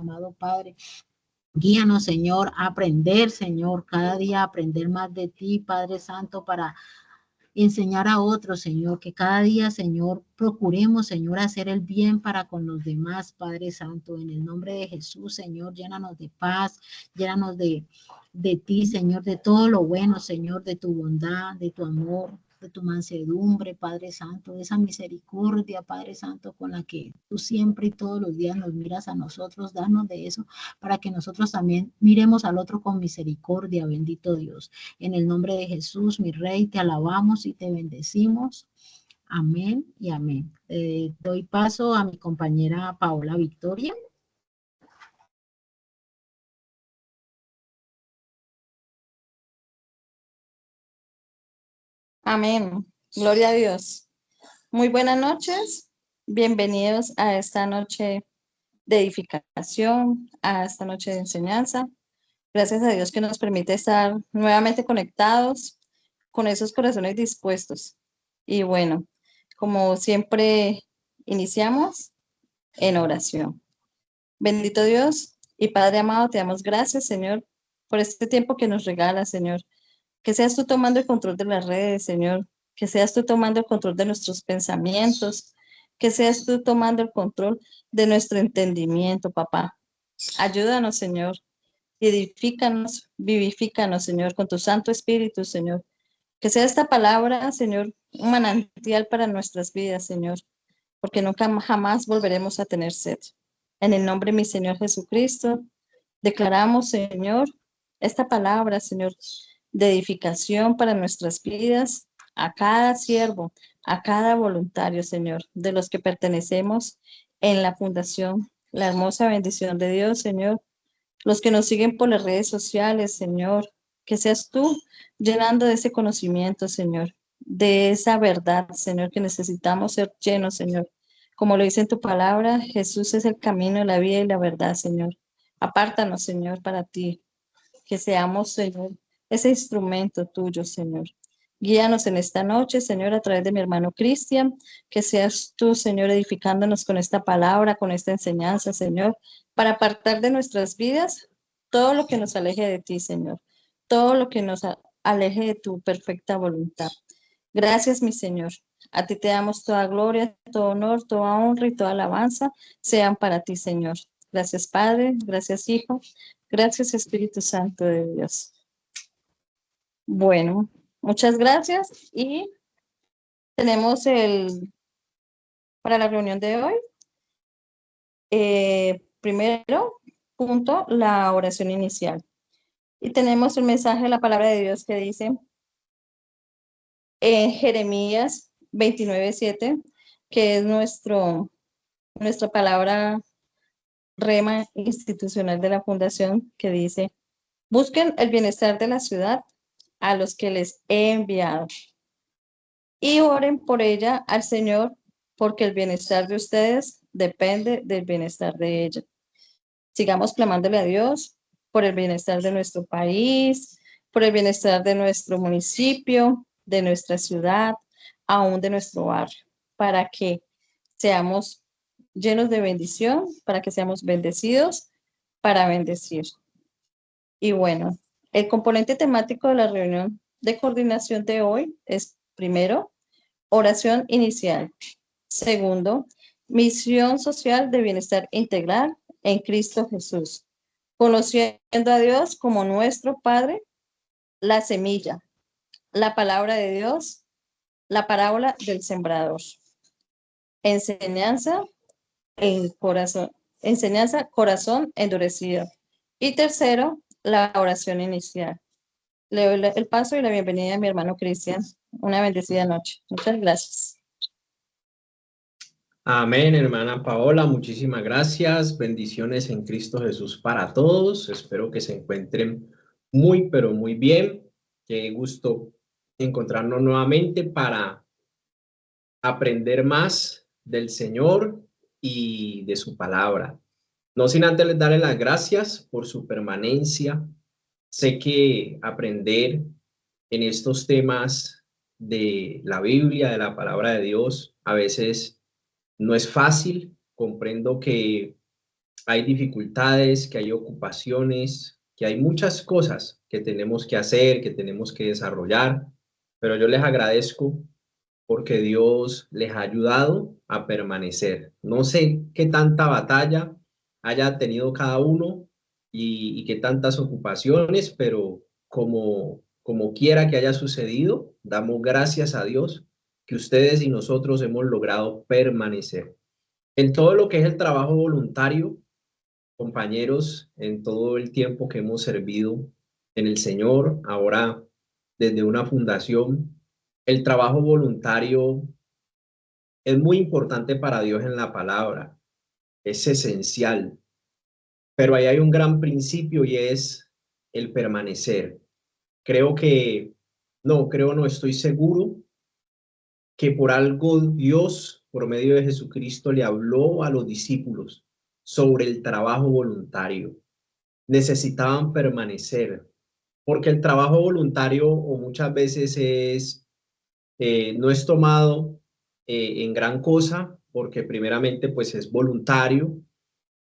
amado Padre. Guíanos, Señor, a aprender, Señor, cada día aprender más de ti, Padre Santo, para enseñar a otros, Señor, que cada día, Señor, procuremos, Señor, hacer el bien para con los demás, Padre Santo, en el nombre de Jesús, Señor, llénanos de paz, llénanos de ti, Señor, de todo lo bueno, Señor, de tu bondad, de tu amor, de tu mansedumbre, Padre Santo, de esa misericordia, Padre Santo, con la que tú siempre y todos los días nos miras a nosotros, danos de eso, para que nosotros también miremos al otro con misericordia, bendito Dios. En el nombre de Jesús, mi Rey, te alabamos y te bendecimos. Amén y amén. Doy paso a mi compañera Paola Victoria. Amén. Gloria a Dios. Muy buenas noches. Bienvenidos a esta noche de edificación, a esta noche de enseñanza. Gracias a Dios que nos permite estar nuevamente conectados con esos corazones dispuestos. Y bueno, como siempre, iniciamos en oración. Bendito Dios y Padre amado, te damos gracias, Señor, por este tiempo que nos regala, Señor. Que seas tú tomando el control de las redes, Señor. Que seas tú tomando el control de nuestros pensamientos. Que seas tú tomando el control de nuestro entendimiento, papá. Ayúdanos, Señor. Edifícanos, vivifícanos, Señor, con tu Santo Espíritu, Señor. Que sea esta palabra, Señor, un manantial para nuestras vidas, Señor, porque nunca jamás volveremos a tener sed. En el nombre de mi Señor Jesucristo, declaramos, Señor, esta palabra, Señor, de edificación para nuestras vidas, a cada siervo, a cada voluntario, Señor, de los que pertenecemos en la fundación, la hermosa bendición de Dios, Señor, los que nos siguen por las redes sociales, Señor, que seas tú llenando de ese conocimiento, Señor, de esa verdad, Señor, que necesitamos ser llenos, Señor. Como lo dice en tu palabra, Jesús es el camino, la vida y la verdad, Señor. Apártanos, Señor, para ti, que seamos, Señor, ese instrumento tuyo, Señor. Guíanos en esta noche, Señor, a través de mi hermano Cristian, que seas tú, Señor, edificándonos con esta palabra, con esta enseñanza, Señor, para apartar de nuestras vidas todo lo que nos aleje de ti, Señor, todo lo que nos aleje de tu perfecta voluntad. Gracias, mi Señor. A ti te damos toda gloria, todo honor, toda honra y toda alabanza sean para ti, Señor. Gracias, Padre, gracias, Hijo, gracias, Espíritu Santo de Dios. Bueno, muchas gracias y tenemos para la reunión de hoy, primero punto, la oración inicial. Y tenemos el mensaje de la palabra de Dios que dice en Jeremías 29:7, que es nuestra palabra rema institucional de la fundación, que dice: busquen el bienestar de la ciudad a los que les he enviado y oren por ella al Señor, porque el bienestar de ustedes depende del bienestar de ella. Sigamos clamándole a Dios por el bienestar de nuestro país, por el bienestar de nuestro municipio, de nuestra ciudad, aún de nuestro barrio, para que seamos llenos de bendición, para que seamos bendecidos, para bendecir. Y bueno, el componente temático de la reunión de coordinación de hoy es, primero, oración inicial. Segundo, misión social de bienestar integral en Cristo Jesús. Conociendo a Dios como nuestro Padre, la semilla, la palabra de Dios, la parábola del sembrador. Enseñanza, corazón endurecido. Y tercero, la oración inicial. Le doy el paso y la bienvenida a mi hermano Cristian. Una bendecida noche. Muchas gracias. Amén, hermana Paola, muchísimas gracias. Bendiciones en Cristo Jesús para todos. Espero que se encuentren muy, pero muy bien. Qué gusto encontrarnos nuevamente para aprender más del Señor y de su palabra. No sin antes les darle las gracias por su permanencia. Sé que aprender en estos temas de la Biblia, de la palabra de Dios, a veces no es fácil. Comprendo que hay dificultades, que hay ocupaciones, que hay muchas cosas que tenemos que hacer, que tenemos que desarrollar, pero yo les agradezco porque Dios les ha ayudado a permanecer. No sé qué tanta batalla haya tenido cada uno y qué tantas ocupaciones, pero como quiera que haya sucedido, damos gracias a Dios que ustedes y nosotros hemos logrado permanecer. En todo lo que es el trabajo voluntario, compañeros, en todo el tiempo que hemos servido en el Señor, ahora desde una fundación, el trabajo voluntario es muy importante para Dios en la palabra, es esencial, pero ahí hay un gran principio y es el permanecer. Creo que, no, estoy seguro que por algo Dios, por medio de Jesucristo, le habló a los discípulos sobre el trabajo voluntario. Necesitaban permanecer, porque el trabajo voluntario o muchas veces no es tomado en gran cosa, porque primeramente pues es voluntario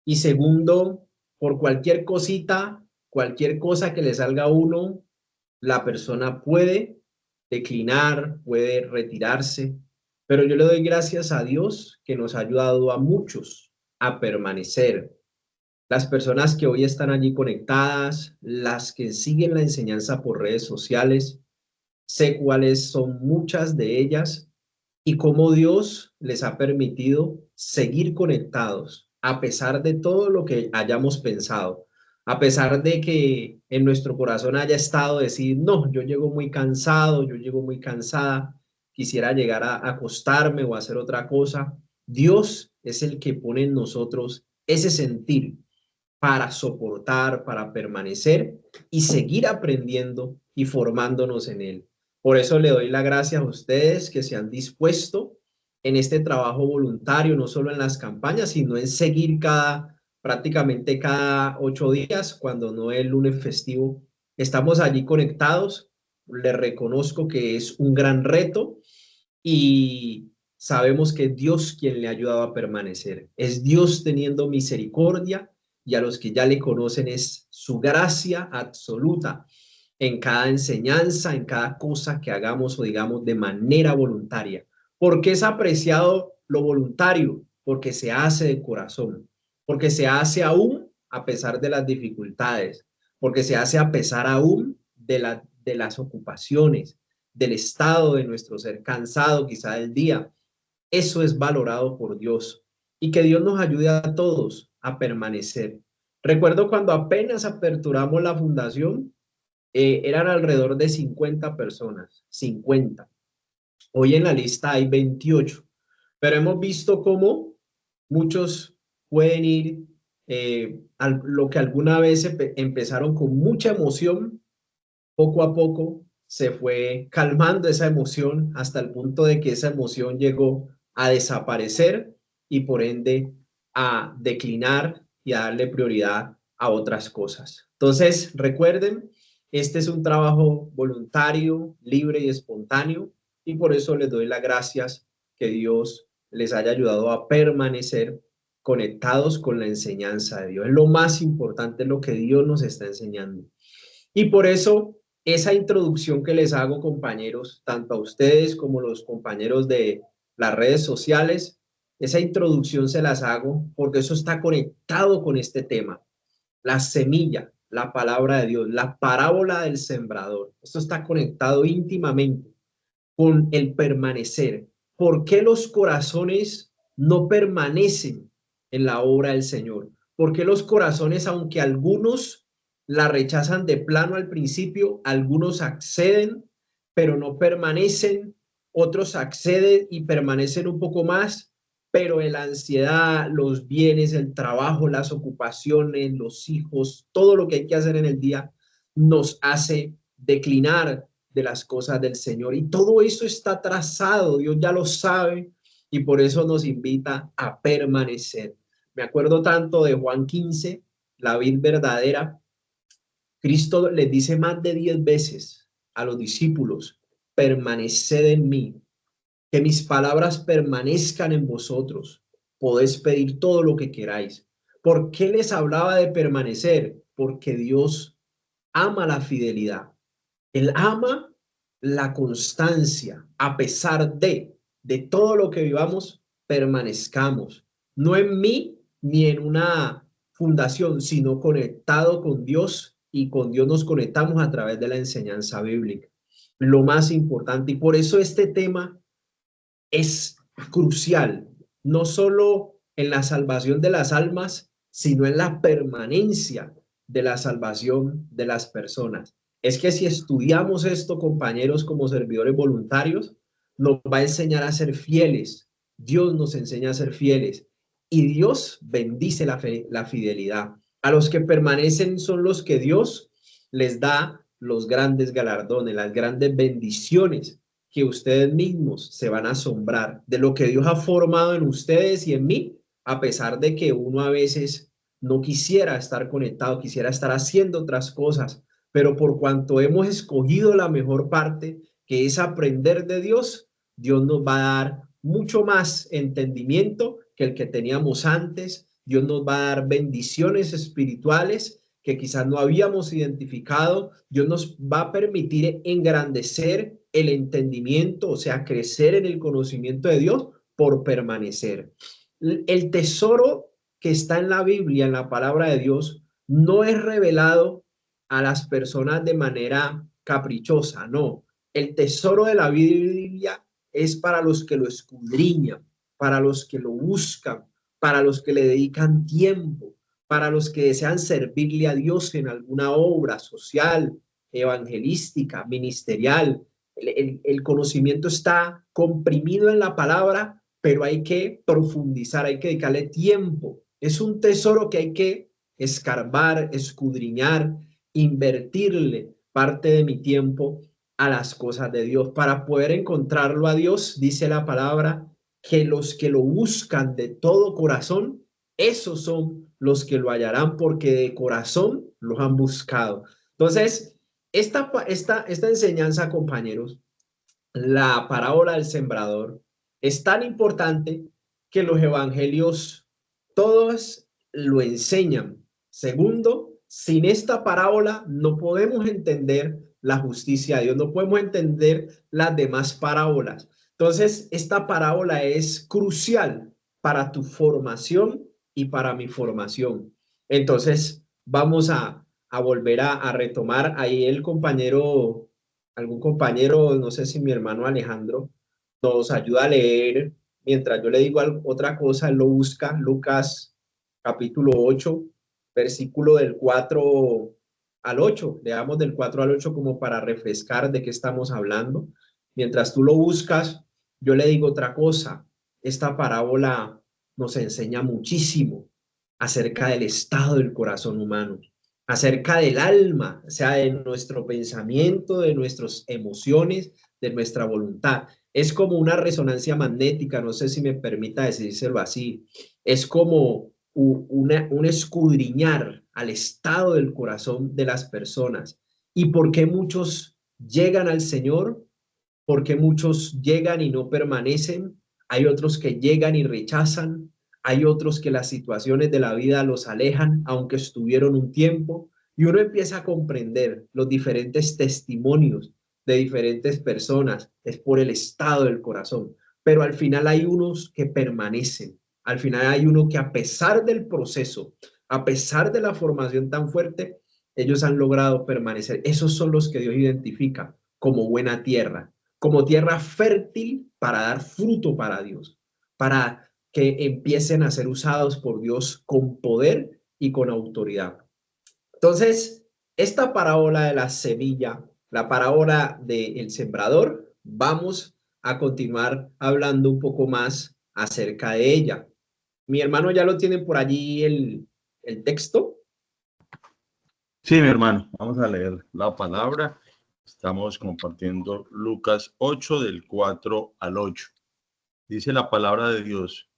y segundo, por cualquier cosita, cualquier cosa que le salga a uno, la persona puede declinar, puede retirarse, pero yo le doy gracias a Dios que nos ha ayudado a muchos a permanecer. Las personas que hoy están allí conectadas, las que siguen la enseñanza por redes sociales, sé cuáles son muchas de ellas y cómo Dios les ha permitido seguir conectados a pesar de todo lo que hayamos pensado, a pesar de que en nuestro corazón haya estado decir, no, yo llego muy cansado, yo llego muy cansada, quisiera llegar a acostarme o a hacer otra cosa. Dios es el que pone en nosotros ese sentir para soportar, para permanecer y seguir aprendiendo y formándonos en él. Por eso le doy la gracia a ustedes que se han dispuesto en este trabajo voluntario, no solo en las campañas, sino en seguir prácticamente cada 8 días, cuando no es el lunes festivo. Estamos allí conectados. Les reconozco que es un gran reto y sabemos que es Dios quien le ha ayudado a permanecer. Es Dios teniendo misericordia y a los que ya le conocen es su gracia absoluta en cada enseñanza, en cada cosa que hagamos o digamos de manera voluntaria. ¿Por qué es apreciado lo voluntario? Porque se hace de corazón, porque se hace aún a pesar de las dificultades, porque se hace a pesar aún de las ocupaciones, del estado de nuestro ser cansado quizá del día. Eso es valorado por Dios y que Dios nos ayude a todos a permanecer. Recuerdo cuando apenas aperturamos la fundación, eran alrededor de 50 personas, 50. Hoy en la lista hay 28, pero hemos visto cómo muchos pueden ir a lo que alguna vez empezaron con mucha emoción, poco a poco se fue calmando esa emoción hasta el punto de que esa emoción llegó a desaparecer y por ende a declinar y a darle prioridad a otras cosas. Entonces, recuerden, este es un trabajo voluntario, libre y espontáneo y por eso les doy las gracias que Dios les haya ayudado a permanecer conectados con la enseñanza de Dios. Es lo más importante, lo que Dios nos está enseñando. Y por eso esa introducción que les hago, compañeros, tanto a ustedes como los compañeros de las redes sociales, esa introducción se las hago porque eso está conectado con este tema. La semilla, la palabra de Dios, la parábola del sembrador. Esto está conectado íntimamente con el permanecer. ¿Por qué los corazones no permanecen en la obra del Señor? ¿Por qué los corazones, aunque algunos la rechazan de plano al principio, algunos acceden, pero no permanecen, otros acceden y permanecen un poco más, pero la ansiedad, los bienes, el trabajo, las ocupaciones, los hijos, todo lo que hay que hacer en el día nos hace declinar de las cosas del Señor. Y todo eso está trazado, Dios ya lo sabe y por eso nos invita a permanecer. Me acuerdo tanto de Juan 15, la vid verdadera. Cristo les dice más de 10 veces a los discípulos, permaneced en mí, que mis palabras permanezcan en vosotros. Podéis pedir todo lo que queráis. ¿Por qué les hablaba de permanecer? Porque Dios ama la fidelidad. Él ama la constancia, a pesar de todo lo que vivamos, permanezcamos. No en mí ni en una fundación, sino conectado con Dios, y con Dios nos conectamos a través de la enseñanza bíblica. Lo más importante, y por eso este tema es crucial, no solo en la salvación de las almas, sino en la permanencia de la salvación de las personas. Es que si estudiamos esto, compañeros, como servidores voluntarios, nos va a enseñar a ser fieles. Dios nos enseña a ser fieles y Dios bendice la fidelidad. A los que permanecen son los que Dios les da los grandes galardones, las grandes bendiciones, que ustedes mismos se van a asombrar de lo que Dios ha formado en ustedes y en mí, a pesar de que uno a veces no quisiera estar conectado, quisiera estar haciendo otras cosas, pero por cuanto hemos escogido la mejor parte, que es aprender de Dios, Dios nos va a dar mucho más entendimiento que el que teníamos antes. Dios nos va a dar bendiciones espirituales que quizás no habíamos identificado. Dios nos va a permitir engrandecer el entendimiento, o sea, crecer en el conocimiento de Dios por permanecer. El tesoro que está en la Biblia, en la palabra de Dios, no es revelado a las personas de manera caprichosa, no. El tesoro de la Biblia es para los que lo escudriñan, para los que lo buscan, para los que le dedican tiempo, para los que desean servirle a Dios en alguna obra social, evangelística, ministerial. El conocimiento está comprimido en la palabra, pero hay que profundizar, hay que dedicarle tiempo. Es un tesoro que hay que escarbar, escudriñar, invertirle parte de mi tiempo a las cosas de Dios. Para poder encontrarlo a Dios, dice la palabra, que los que lo buscan de todo corazón, esos son los que lo hallarán, porque de corazón los han buscado. Entonces, esta enseñanza, compañeros, la parábola del sembrador, es tan importante que los evangelios todos lo enseñan. Segundo, sin esta parábola no podemos entender la justicia de Dios, no podemos entender las demás parábolas. Entonces, esta parábola es crucial para tu formación y para mi formación. Entonces, vamos a volver a retomar ahí el compañero, algún compañero, no sé si mi hermano Alejandro, nos ayuda a leer. Mientras yo le digo otra cosa, él lo busca, Lucas capítulo 8, versículo del 4 al 8. Leamos del 4 al 8 como para refrescar de qué estamos hablando. Mientras tú lo buscas, yo le digo otra cosa. Esta parábola nos enseña muchísimo acerca del estado del corazón humano, acerca del alma, o sea, de nuestro pensamiento, de nuestras emociones, de nuestra voluntad. Es como una resonancia magnética, no sé si me permita decírselo así. Es como un escudriñar al estado del corazón de las personas. ¿Y por qué muchos llegan al Señor? ¿Por qué muchos llegan y no permanecen? Hay otros que llegan y rechazan. Hay otros que las situaciones de la vida los alejan, aunque estuvieron un tiempo. Y uno empieza a comprender los diferentes testimonios de diferentes personas. Es por el estado del corazón. Pero al final hay unos que permanecen. Al final hay uno que, a pesar del proceso, a pesar de la formación tan fuerte, ellos han logrado permanecer. Esos son los que Dios identifica como buena tierra, como tierra fértil para dar fruto para Dios, para que empiecen a ser usados por Dios con poder y con autoridad. Entonces, esta parábola de la semilla, la parábola del sembrador, vamos a continuar hablando un poco más acerca de ella. Mi hermano, ¿ya lo tienen por allí el texto? Sí, mi hermano, vamos a leer la palabra. Estamos compartiendo Lucas 8 del 4 al 8. Dice la palabra de Dios: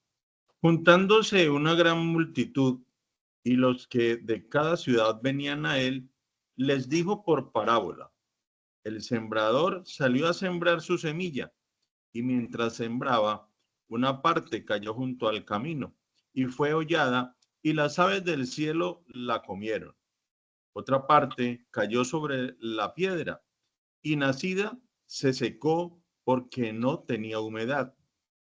juntándose una gran multitud y los que de cada ciudad venían a él, les dijo por parábola: el sembrador salió a sembrar su semilla, y mientras sembraba, una parte cayó junto al camino y fue hollada, y las aves del cielo la comieron. Otra parte cayó sobre la piedra, y nacida se secó porque no tenía humedad.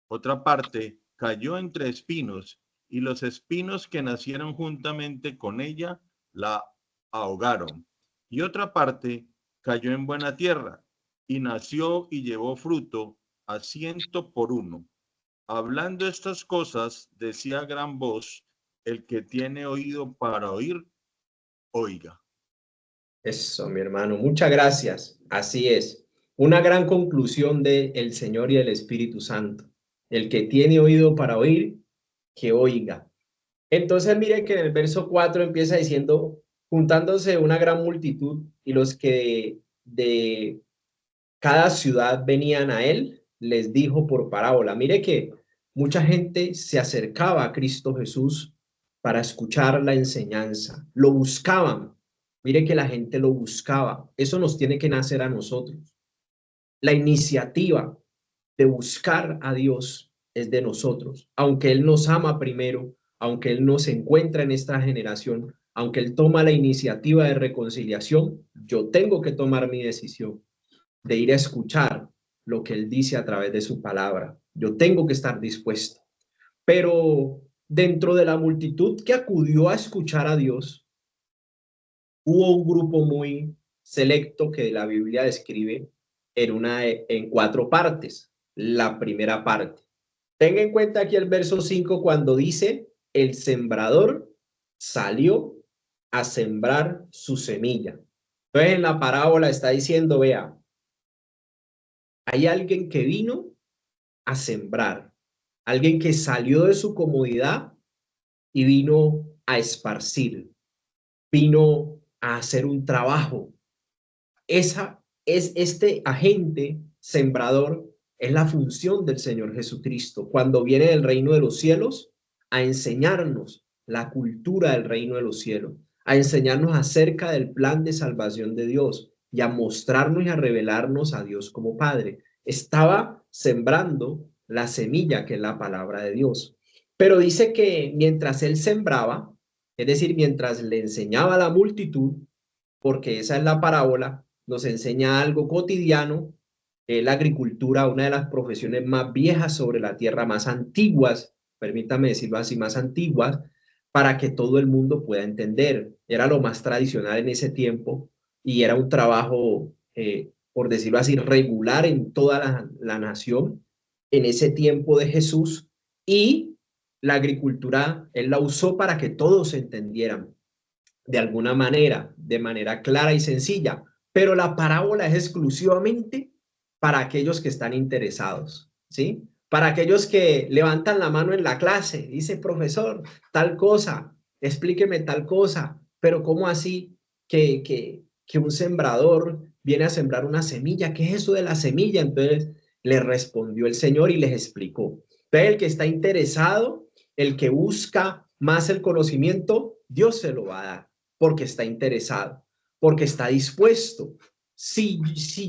Otra parte cayó entre espinos, y los espinos que nacieron juntamente con ella la ahogaron. Y otra parte cayó en buena tierra, y nació y llevó fruto a 100 por 1. Hablando estas cosas, decía a gran voz: el que tiene oído para oír, oiga. Eso, mi hermano, muchas gracias. Así es. Una gran conclusión de el Señor y el Espíritu Santo. El que tiene oído para oír, que oiga. Entonces, mire que en el verso 4 empieza diciendo, juntándose una gran multitud y los que de cada ciudad venían a él, les dijo por parábola. Mire que mucha gente se acercaba a Cristo Jesús para escuchar la enseñanza. Lo buscaban. Mire que la gente lo buscaba. Eso nos tiene que nacer a nosotros. La iniciativa de buscar a Dios es de nosotros. Aunque Él nos ama primero, aunque Él nos encuentra en esta generación, aunque Él toma la iniciativa de reconciliación, yo tengo que tomar mi decisión de ir a escuchar lo que Él dice a través de su palabra. Yo tengo que estar dispuesto. Pero dentro de la multitud que acudió a escuchar a Dios, hubo un grupo muy selecto que la Biblia describe en 4 partes. La primera parte. Tenga en cuenta aquí el verso 5 cuando dice, el sembrador salió a sembrar su semilla. Entonces en la parábola está diciendo, vea, hay alguien que vino a sembrar, alguien que salió de su comodidad y vino a esparcir, vino a hacer un trabajo. Esa es este agente sembrador, es la función del Señor Jesucristo cuando viene del reino de los cielos a enseñarnos la cultura del reino de los cielos, a enseñarnos acerca del plan de salvación de Dios y a mostrarnos y a revelarnos a Dios como Padre. Estaba sembrando la semilla que es la palabra de Dios. Pero dice que mientras él sembraba, es decir, mientras le enseñaba a la multitud, porque esa es la parábola, nos enseña algo cotidiano, la agricultura, una de las profesiones más viejas sobre la tierra, más antiguas, permítame decirlo así, más antiguas, para que todo el mundo pueda entender. Era lo más tradicional en ese tiempo y era un trabajo, por decirlo así, regular en toda la nación en ese tiempo de Jesús, y la agricultura él la usó para que todos entendieran de alguna manera, de manera clara y sencilla, pero la parábola es exclusivamente para aquellos que están interesados, ¿sí? Para aquellos que levantan la mano en la clase, dice, profesor, tal cosa, explíqueme tal cosa, pero ¿cómo así que un sembrador viene a sembrar una semilla? ¿Qué es eso de la semilla? Entonces le respondió el Señor y les explicó. Entonces el que está interesado, el que busca más el conocimiento, Dios se lo va a dar porque está interesado, porque está dispuesto. Si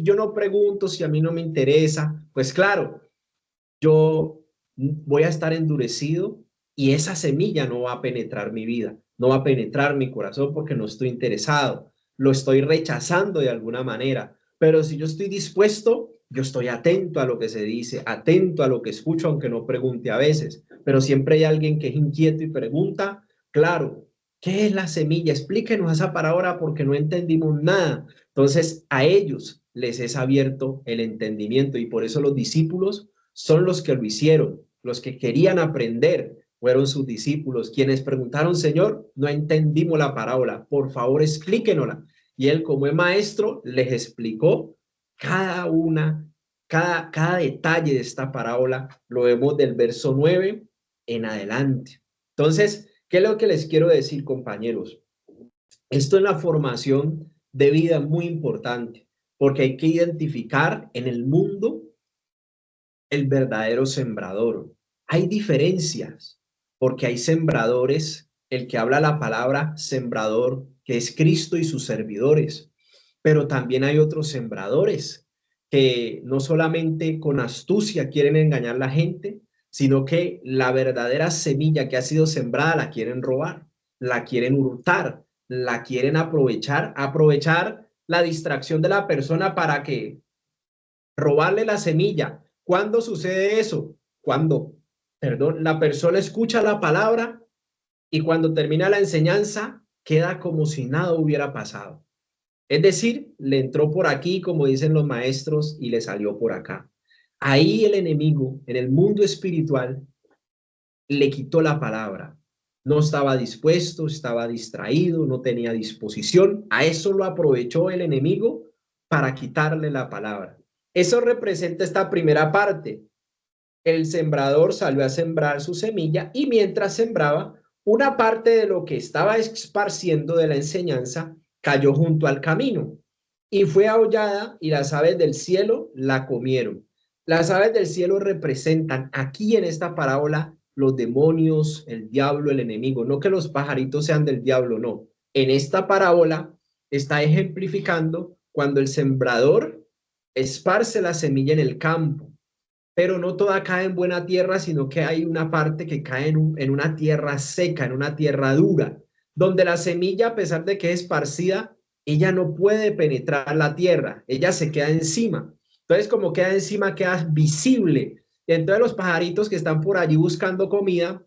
yo no pregunto, si a mí no me interesa, pues claro, yo voy a estar endurecido y esa semilla no va a penetrar mi vida, no va a penetrar mi corazón porque no estoy interesado, lo estoy rechazando de alguna manera. Pero si yo estoy dispuesto, yo estoy atento a lo que se dice, atento a lo que escucho, aunque no pregunte a veces, pero siempre hay alguien que es inquieto y pregunta, claro, ¿qué es la semilla? Explíquenos esa palabra porque no entendimos nada. Entonces a ellos les es abierto el entendimiento y por eso los discípulos son los que lo hicieron, los que querían aprender fueron sus discípulos, quienes preguntaron, Señor, no entendimos la parábola, por favor explíquenosla. Y él, como es maestro, les explicó cada detalle de esta parábola, lo vemos del verso 9 en adelante. Entonces, ¿qué es lo que les quiero decir, compañeros? Esto en la formación de vida es muy importante, porque hay que identificar en el mundo el verdadero sembrador. Hay diferencias, porque hay sembradores, el que habla la palabra sembrador, que es Cristo y sus servidores, pero también hay otros sembradores que no solamente con astucia quieren engañar a la gente, sino que la verdadera semilla que ha sido sembrada la quieren robar, la quieren hurtar, la quieren aprovechar la distracción de la persona para que robarle la semilla. ¿Cuándo sucede eso? Cuando, perdón, la persona escucha la palabra y cuando termina la enseñanza queda como si nada hubiera pasado. Es decir, le entró por aquí, como dicen los maestros, y le salió por acá. Ahí el enemigo, en el mundo espiritual, le quitó la palabra. No estaba dispuesto, estaba distraído, no tenía disposición. A eso lo aprovechó el enemigo para quitarle la palabra. Eso representa esta primera parte. El sembrador salió a sembrar su semilla y mientras sembraba, una parte de lo que estaba esparciendo de la enseñanza cayó junto al camino y fue aullada y las aves del cielo la comieron. Las aves del cielo representan aquí en esta parábola los demonios, el diablo, el enemigo. No que los pajaritos sean del diablo, no. En esta parábola está ejemplificando cuando el sembrador esparce la semilla en el campo, pero no toda cae en buena tierra, sino que hay una parte que cae en una tierra seca, en una tierra dura, donde la semilla, a pesar de que es esparcida, ella no puede penetrar la tierra, ella se queda encima. Entonces, como queda encima, queda visible. Entonces, los pajaritos que están por allí buscando comida,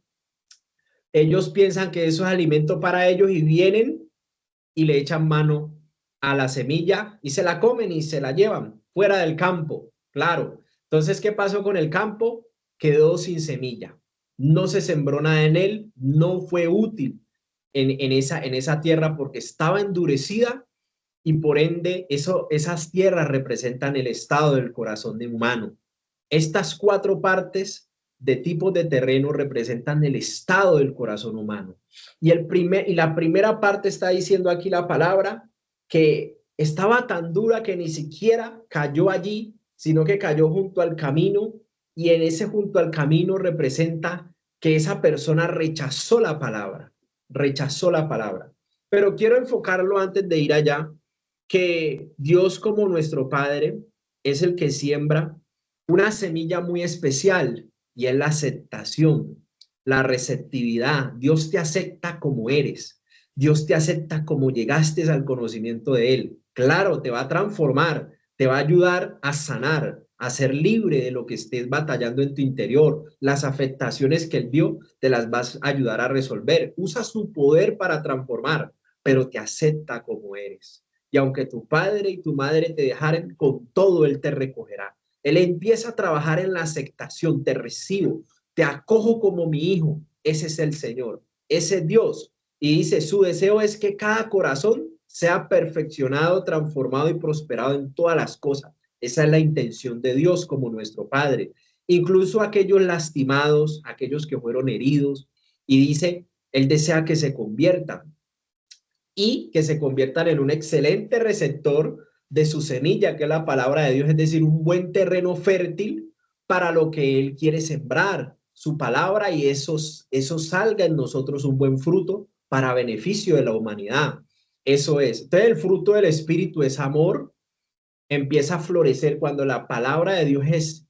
ellos piensan que eso es alimento para ellos y vienen y le echan mano a la semilla y se la comen y se la llevan fuera del campo. Claro. Entonces, ¿qué pasó con el campo? Quedó sin semilla. No se sembró nada en él, no fue útil en esa tierra porque estaba endurecida y por ende esas tierras representan el estado del corazón de humano. Estas cuatro partes de tipos de terreno representan el estado del corazón humano. Y la primera parte está diciendo aquí la palabra que estaba tan dura que ni siquiera cayó allí, sino que cayó junto al camino, y en ese junto al camino representa que esa persona rechazó la palabra, rechazó la palabra. Pero quiero enfocarlo antes de ir allá, que Dios como nuestro Padre es el que siembra una semilla muy especial y es la aceptación, la receptividad. Dios te acepta como eres. Dios te acepta como llegaste al conocimiento de Él. Claro, te va a transformar, te va a ayudar a sanar, a ser libre de lo que estés batallando en tu interior. Las afectaciones que Él vio, te las vas a ayudar a resolver. Usa su poder para transformar, pero te acepta como eres. Y aunque tu padre y tu madre te dejaren, con todo Él te recogerá. Él empieza a trabajar en la aceptación. Te recibo, te acojo como mi hijo. Ese es el Señor, ese es Dios. Y dice, su deseo es que cada corazón sea perfeccionado, transformado y prosperado en todas las cosas. Esa es la intención de Dios como nuestro Padre. Incluso aquellos lastimados, aquellos que fueron heridos. Y dice, Él desea que se conviertan y que se conviertan en un excelente receptor de su semilla, que es la palabra de Dios, es decir, un buen terreno fértil para lo que Él quiere sembrar, su palabra, y eso salga en nosotros un buen fruto para beneficio de la humanidad. Eso es. Entonces, el fruto del Espíritu es amor, empieza a florecer cuando la palabra de Dios es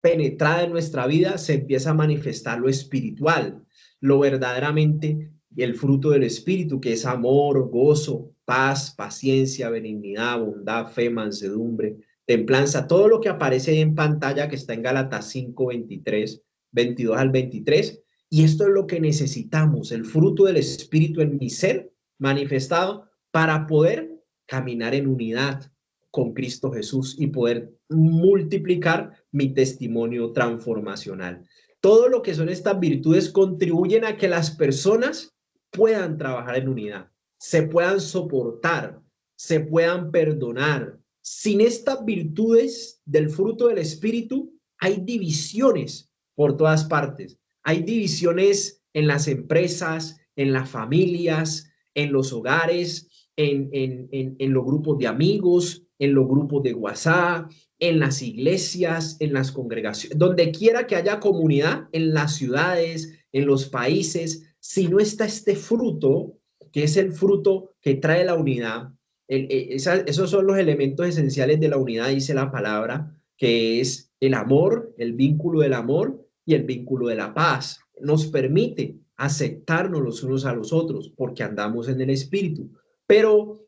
penetrada en nuestra vida, se empieza a manifestar lo espiritual, lo verdaderamente el fruto del Espíritu, que es amor, gozo, paz, paciencia, benignidad, bondad, fe, mansedumbre, templanza, todo lo que aparece ahí en pantalla que está en Gálatas 5, 23, 22 al 23. Y esto es lo que necesitamos, el fruto del Espíritu en mi ser manifestado para poder caminar en unidad con Cristo Jesús y poder multiplicar mi testimonio transformacional. Todo lo que son estas virtudes contribuyen a que las personas puedan trabajar en unidad, se puedan soportar, se puedan perdonar. Sin estas virtudes del fruto del Espíritu, hay divisiones por todas partes. Hay divisiones en las empresas, en las familias, en los hogares, en los grupos de amigos, en los grupos de WhatsApp, en las iglesias, en las congregaciones, donde quiera que haya comunidad, en las ciudades, en los países. Si no está este fruto, que es el fruto que trae la unidad, esos son los elementos esenciales de la unidad, dice la palabra, que es el amor, el vínculo del amor y el vínculo de la paz. Nos permite aceptarnos los unos a los otros porque andamos en el Espíritu. Pero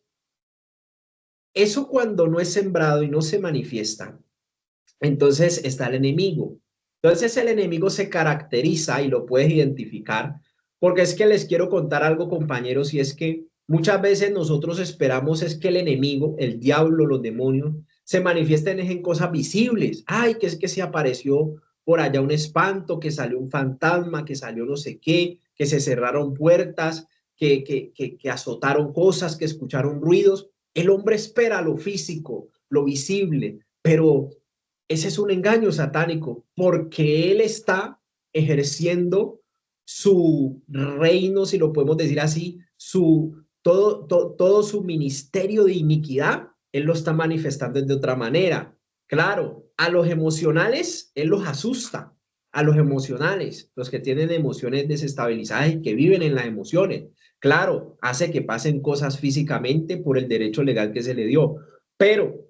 eso cuando no es sembrado y no se manifiesta, entonces está el enemigo. Entonces el enemigo se caracteriza y lo puedes identificar, porque es que les quiero contar algo, compañeros, y es que muchas veces nosotros esperamos es que el enemigo, el diablo, los demonios, se manifiesten en cosas visibles. Ay, que es que se apareció por allá un espanto, que salió un fantasma, que salió no sé qué, que se cerraron puertas, que azotaron cosas, que escucharon ruidos. El hombre espera lo físico, lo visible, pero ese es un engaño satánico porque él está ejerciendo su reino, si lo podemos decir así, todo su ministerio de iniquidad, él lo está manifestando de otra manera. Claro, a los emocionales, él los asusta, a los emocionales, los que tienen emociones desestabilizadas y que viven en las emociones. Claro, hace que pasen cosas físicamente por el derecho legal que se le dio, pero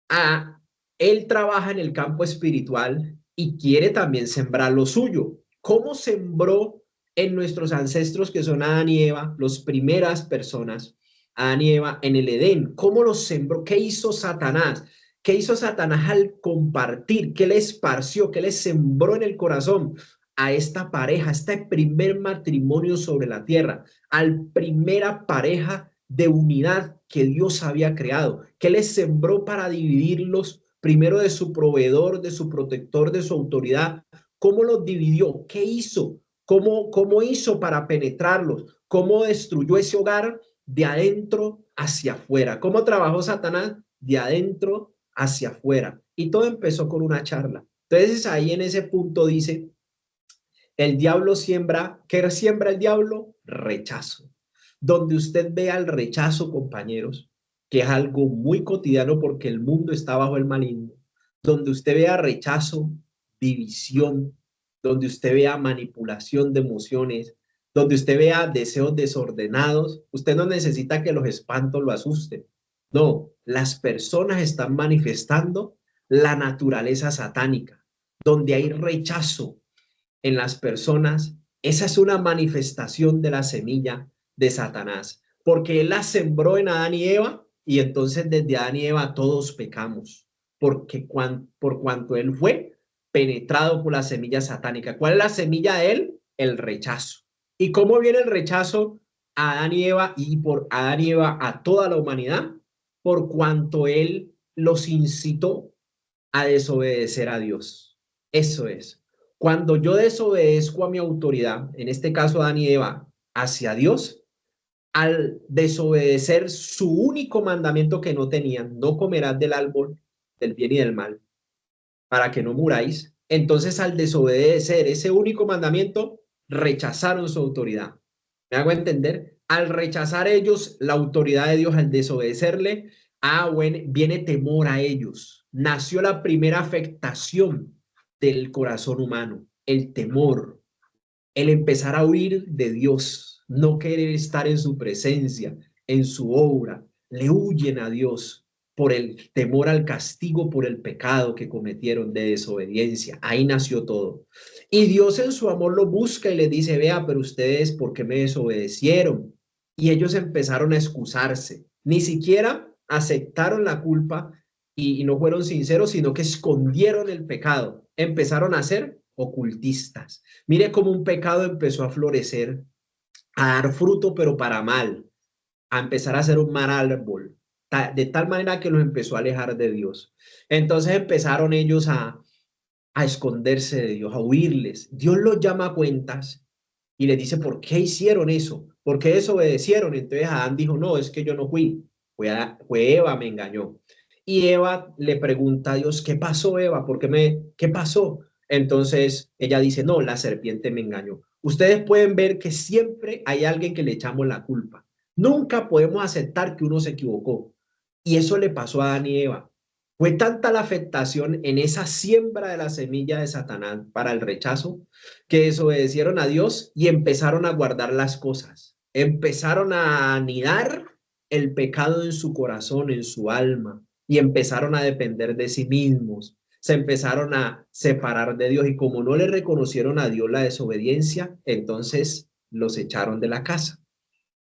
a él trabaja en el campo espiritual y quiere también sembrar lo suyo. ¿Cómo sembró en nuestros ancestros que son Adán y Eva, las primeras personas, Adán y Eva en el Edén? ¿Cómo los sembró? ¿Qué hizo Satanás? ¿Qué hizo Satanás al compartir? ¿Qué le esparció? ¿Qué le sembró en el corazón a esta pareja, a este primer matrimonio sobre la tierra, al primera pareja de unidad que Dios había creado? ¿Qué les sembró para dividirlos primero de su proveedor, de su protector, de su autoridad? ¿Cómo los dividió? ¿Qué hizo? ¿Cómo hizo para penetrarlos? ¿Cómo destruyó ese hogar de adentro hacia afuera? ¿Cómo trabajó Satanás? De adentro hacia afuera. Y todo empezó con una charla. Entonces ahí en ese punto dice, el diablo siembra, ¿qué siembra el diablo? Rechazo. Donde usted vea el rechazo, compañeros, que es algo muy cotidiano porque el mundo está bajo el maligno, donde usted vea rechazo, división, donde usted vea manipulación de emociones, donde usted vea deseos desordenados, usted no necesita que los espantos lo asusten. No, las personas están manifestando la naturaleza satánica, donde hay rechazo en las personas, esa es una manifestación de la semilla de Satanás, porque él la sembró en Adán y Eva, y entonces desde Adán y Eva todos pecamos, porque por cuanto él fue penetrado por la semilla satánica. ¿Cuál es la semilla de él? El rechazo. ¿Y cómo viene el rechazo a Adán y Eva y por Adán y Eva a toda la humanidad? Por cuanto él los incitó a desobedecer a Dios. Eso es. Cuando yo desobedezco a mi autoridad, en este caso Adán y Eva, hacia Dios, al desobedecer su único mandamiento que no tenían, no comerás del árbol del bien y del mal, para que no muráis, entonces al desobedecer ese único mandamiento, rechazaron su autoridad. ¿Me hago entender? Al rechazar ellos la autoridad de Dios, al desobedecerle, bueno, viene temor a ellos. Nació la primera afectación del corazón humano, el temor, el empezar a huir de Dios, no querer estar en su presencia, en su obra. Le huyen a Dios por el temor al castigo, por el pecado que cometieron de desobediencia. Ahí nació todo. Y Dios en su amor lo busca y le dice, vea, pero ustedes, ¿por qué me desobedecieron? Y ellos empezaron a excusarse. Ni siquiera aceptaron la culpa y no fueron sinceros, sino que escondieron el pecado. Empezaron a ser ocultistas. Mire cómo un pecado empezó a florecer, a dar fruto, pero para mal, a empezar a ser un mal árbol, de tal manera que los empezó a alejar de Dios. Entonces empezaron ellos a esconderse de Dios, a huirles. Dios los llama a cuentas y les dice, ¿por qué hicieron eso? ¿Por qué desobedecieron? Entonces Adán dijo, no, es que yo no fui, fue Eva, me engañó. Y Eva le pregunta a Dios, ¿qué pasó, Eva? ¿Qué pasó? Entonces ella dice, no, la serpiente me engañó. Ustedes pueden ver que siempre hay alguien que le echamos la culpa. Nunca podemos aceptar que uno se equivocó. Y eso le pasó a Adán y Eva. Fue tanta la afectación en esa siembra de la semilla de Satanás para el rechazo que desobedecieron a Dios y empezaron a guardar las cosas. Empezaron a anidar el pecado en su corazón, en su alma, y empezaron a depender de sí mismos. se empezaron a separar de Dios y como no le reconocieron a Dios la desobediencia, entonces los echaron de la casa.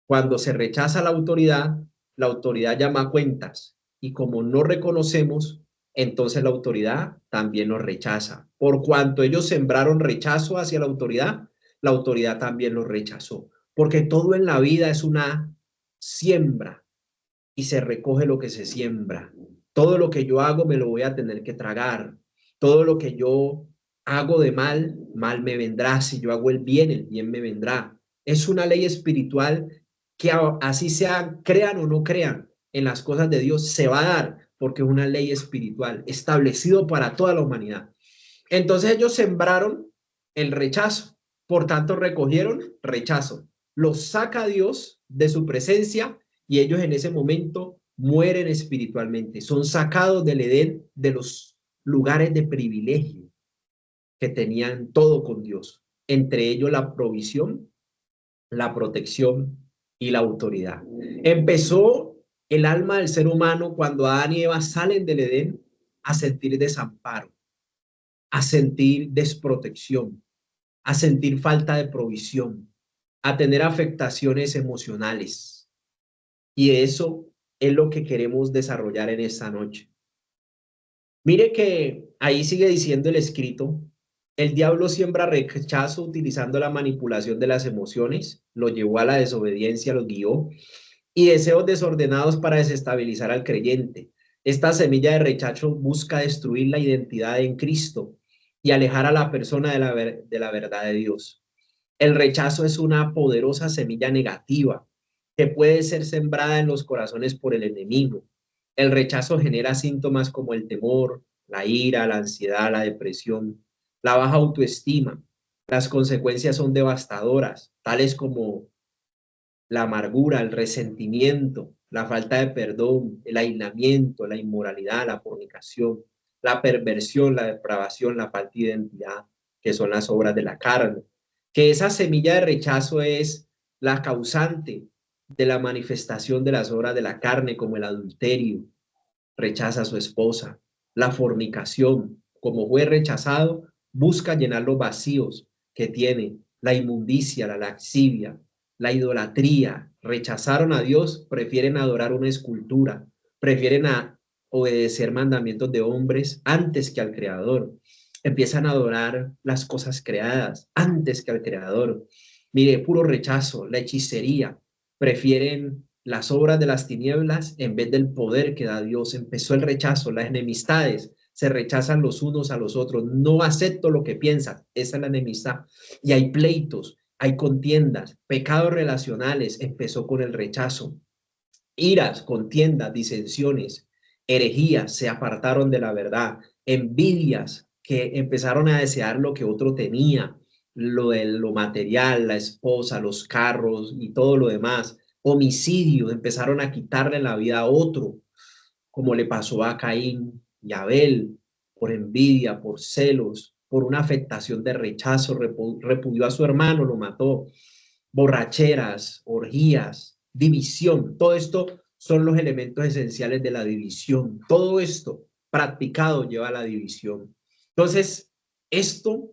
Cuando se rechaza la autoridad llama a cuentas y como no reconocemos, entonces la autoridad también nos rechaza. Por cuanto ellos sembraron rechazo hacia la autoridad también los rechazó. Porque todo en la vida es una siembra y se recoge lo que se siembra. Todo lo que yo hago me lo voy a tener que tragar. Todo lo que yo hago de mal, mal me vendrá. Si yo hago el bien me vendrá. Es una ley espiritual que así sea, crean o no crean en las cosas de Dios, se va a dar porque es una ley espiritual establecido para toda la humanidad. Entonces ellos sembraron el rechazo, por tanto recogieron rechazo. Los saca Dios de su presencia y ellos en ese momento mueren espiritualmente. Son sacados del Edén, de los lugares de privilegio que tenían todo con Dios, entre ellos la provisión, la protección y la autoridad. Empezó el alma del ser humano cuando Adán y Eva salen del Edén a sentir desamparo, a sentir desprotección, a sentir falta de provisión, a tener afectaciones emocionales. Y eso es lo que queremos desarrollar en esta noche. Mire que ahí sigue diciendo el escrito, el diablo siembra rechazo utilizando la manipulación de las emociones, lo llevó a la desobediencia, lo guió, y deseos desordenados para desestabilizar al creyente. Esta semilla de rechazo busca destruir la identidad en Cristo y alejar a la persona de la verdad de Dios. El rechazo es una poderosa semilla negativa que puede ser sembrada en los corazones por el enemigo. El rechazo genera síntomas como el temor, la ira, la ansiedad, la depresión, la baja autoestima. Las consecuencias son devastadoras, tales como la amargura, el resentimiento, la falta de perdón, el aislamiento, la inmoralidad, la fornicación, la perversión, la depravación, la falta de identidad, que son las obras de la carne. Que esa semilla de rechazo es la causante de la manifestación de las obras de la carne, como el adulterio, rechaza a su esposa, la fornicación, como fue rechazado, busca llenar los vacíos que tiene, la inmundicia, la lascivia, la idolatría, rechazaron a Dios, prefieren adorar una escultura, prefieren obedecer mandamientos de hombres antes que al Creador, empiezan a adorar las cosas creadas antes que al Creador. Mire, puro rechazo, la hechicería, prefieren las obras de las tinieblas en vez del poder que da Dios. Empezó el rechazo, las enemistades, se rechazan los unos a los otros. No acepto lo que piensas, esa es la enemistad. Y hay pleitos, hay contiendas, pecados relacionales, empezó con el rechazo. Iras, contiendas, disensiones, herejías, se apartaron de la verdad. Envidias, que empezaron a desear lo que otro tenía, lo material, la esposa, los carros y todo lo demás. Homicidios, empezaron a quitarle la vida a otro, como le pasó a Caín y Abel, por envidia, por celos, por una afectación de rechazo, repudió a su hermano, lo mató. Borracheras, orgías, división, todo esto son los elementos esenciales de la división. Todo esto practicado lleva a la división. Entonces, esto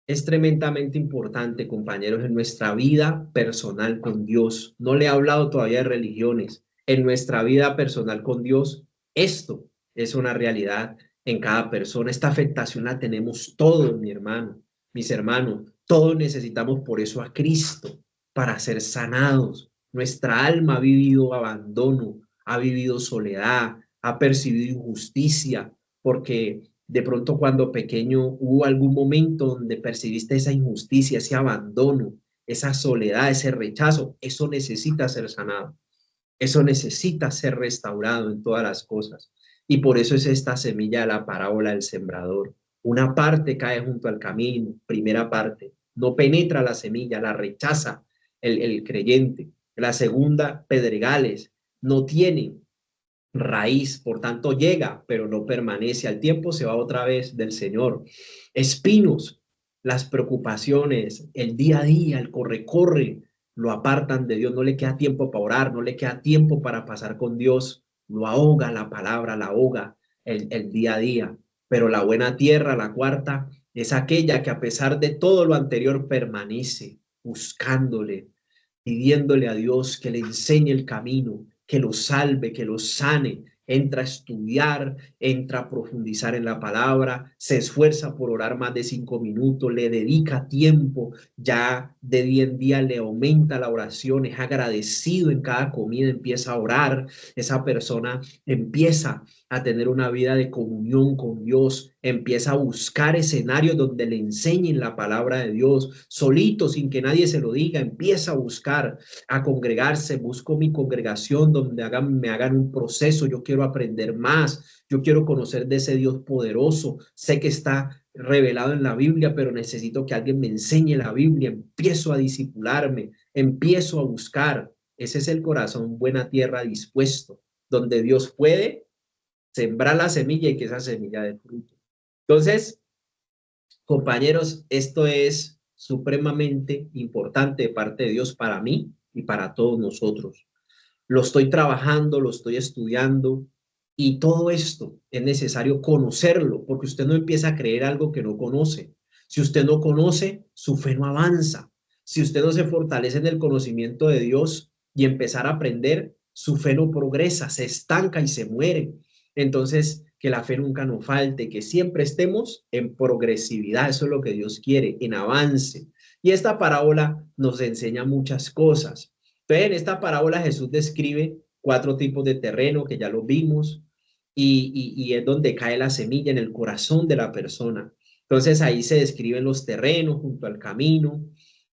es tremendamente importante, compañeros, en nuestra vida personal con Dios. No le he hablado todavía de religiones. En nuestra vida personal con Dios, esto es una realidad en cada persona. Esta afectación la tenemos todos, mi hermano, mis hermanos. Todos necesitamos por eso a Cristo para ser sanados. Nuestra alma ha vivido abandono, ha vivido soledad, ha percibido injusticia, porque de pronto cuando pequeño hubo algún momento donde percibiste esa injusticia, ese abandono, esa soledad, ese rechazo. Eso necesita ser sanado. Eso necesita ser restaurado en todas las cosas. Y por eso es esta semilla de la parábola del sembrador. Una parte cae junto al camino, primera parte. No penetra la semilla, la rechaza el creyente. La segunda, pedregales. No tienen raíz, por tanto llega, pero no permanece. Al tiempo se va otra vez del Señor. Espinos, las preocupaciones, el día a día, el corre-corre, lo apartan de Dios. No le queda tiempo para orar, no le queda tiempo para pasar con Dios. Lo ahoga la palabra, la ahoga el día a día. Pero la buena tierra, la cuarta, es aquella que a pesar de todo lo anterior permanece buscándole, pidiéndole a Dios que le enseñe el camino, que lo salve, que lo sane, entra a estudiar, entra a profundizar en la palabra, se esfuerza por orar más de 5 minutos, le dedica tiempo, ya de día en día le aumenta la oración, es agradecido en cada comida, empieza a orar, esa persona empieza a tener una vida de comunión con Dios, empieza a buscar escenarios donde le enseñen la palabra de Dios, solito, sin que nadie se lo diga, empieza a buscar, a congregarse, busco mi congregación donde me hagan un proceso, yo quiero aprender más, yo quiero conocer de ese Dios poderoso, sé que está revelado en la Biblia, pero necesito que alguien me enseñe la Biblia, empiezo a discipularme, empiezo a buscar. Ese es el corazón, buena tierra dispuesto, donde Dios puede sembrar la semilla y que esa semilla dé fruto. Entonces, compañeros, esto es supremamente importante de parte de Dios para mí y para todos nosotros. Lo estoy trabajando, lo estoy estudiando y todo esto es necesario conocerlo porque usted no empieza a creer algo que no conoce. Si usted no conoce, su fe no avanza. Si usted no se fortalece en el conocimiento de Dios y empezar a aprender, su fe no progresa, se estanca y se muere. Entonces, que la fe nunca nos falte, que siempre estemos en progresividad. Eso es lo que Dios quiere, en avance. Y esta parábola nos enseña muchas cosas. Entonces, en esta parábola Jesús describe 4 tipos de terreno que ya lo vimos y es donde cae la semilla en el corazón de la persona. Entonces, ahí se describen los terrenos junto al camino,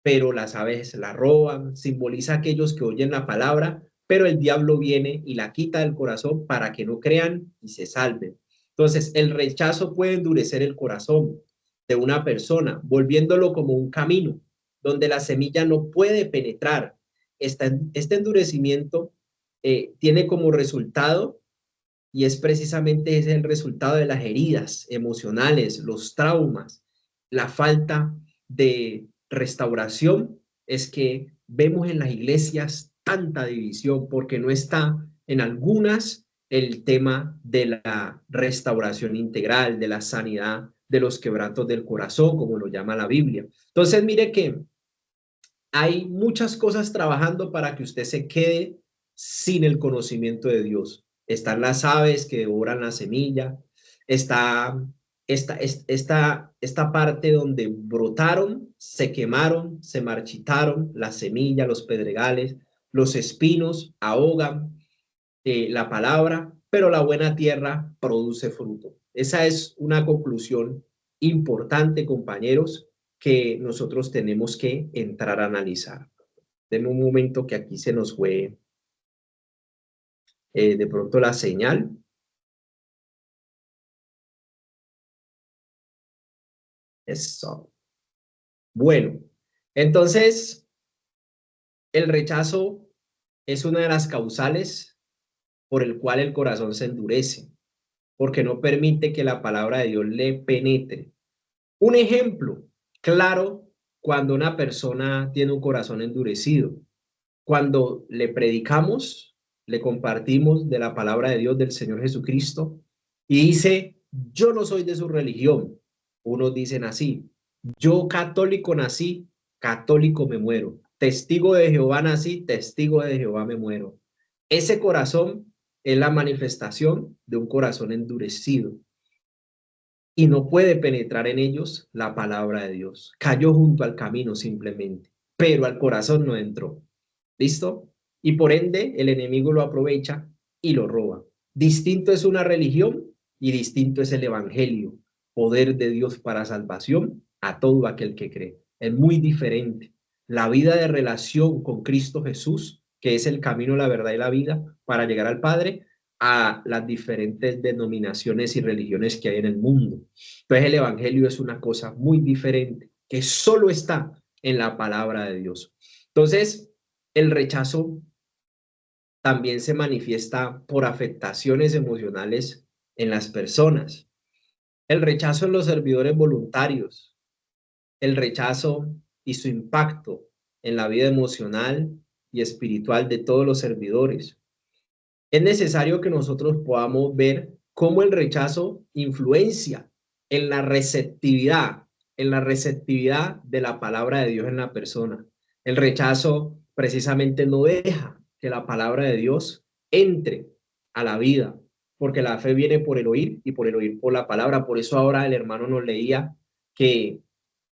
pero las aves la roban, simboliza a aquellos que oyen la palabra, pero el diablo viene y la quita del corazón para que no crean y se salven. Entonces, el rechazo puede endurecer el corazón de una persona, volviéndolo como un camino donde la semilla no puede penetrar. Este endurecimiento tiene como resultado, y es precisamente ese el resultado de las heridas emocionales, los traumas, la falta de restauración, es que vemos en las iglesias tanta división porque no está en algunas el tema de la restauración integral, de la sanidad de los quebrantos del corazón, como lo llama la Biblia. Entonces, mire que hay muchas cosas trabajando para que usted se quede sin el conocimiento de Dios. Están las aves que devoran la semilla, está esta parte donde brotaron, se quemaron, se marchitaron, la semilla, los pedregales, los espinos ahogan la palabra, pero la buena tierra produce fruto. Esa es una conclusión importante, compañeros, que nosotros tenemos que entrar a analizar. Denme un momento que aquí se nos fue de pronto la señal. Eso. Bueno, entonces el rechazo es una de las causales por el cual el corazón se endurece, porque no permite que la palabra de Dios le penetre. Un ejemplo claro cuando una persona tiene un corazón endurecido, cuando le predicamos, le compartimos de la palabra de Dios, del Señor Jesucristo, y dice, yo no soy de su religión. Unos dicen así, yo católico nací, católico me muero. Testigo de Jehová nací, testigo de Jehová me muero. Ese corazón es la manifestación de un corazón endurecido y no puede penetrar en ellos la palabra de Dios. Cayó junto al camino simplemente, pero al corazón no entró. ¿Listo? Y por ende el enemigo lo aprovecha y lo roba. Distinto es una religión y distinto es el evangelio, poder de Dios para salvación a todo aquel que cree. Es muy diferente. La vida de relación con Cristo Jesús, que es el camino, la verdad y la vida para llegar al Padre, a las diferentes denominaciones y religiones que hay en el mundo. Entonces el evangelio es una cosa muy diferente que solo está en la palabra de Dios. Entonces, el rechazo también se manifiesta por afectaciones emocionales en las personas. El rechazo en los servidores voluntarios, el rechazo y su impacto en la vida emocional y espiritual de todos los servidores. Es necesario que nosotros podamos ver cómo el rechazo influencia en la receptividad de la palabra de Dios en la persona. El rechazo precisamente no deja que la palabra de Dios entre a la vida, porque la fe viene por el oír y por el oír por la palabra. Por eso ahora el hermano nos leía que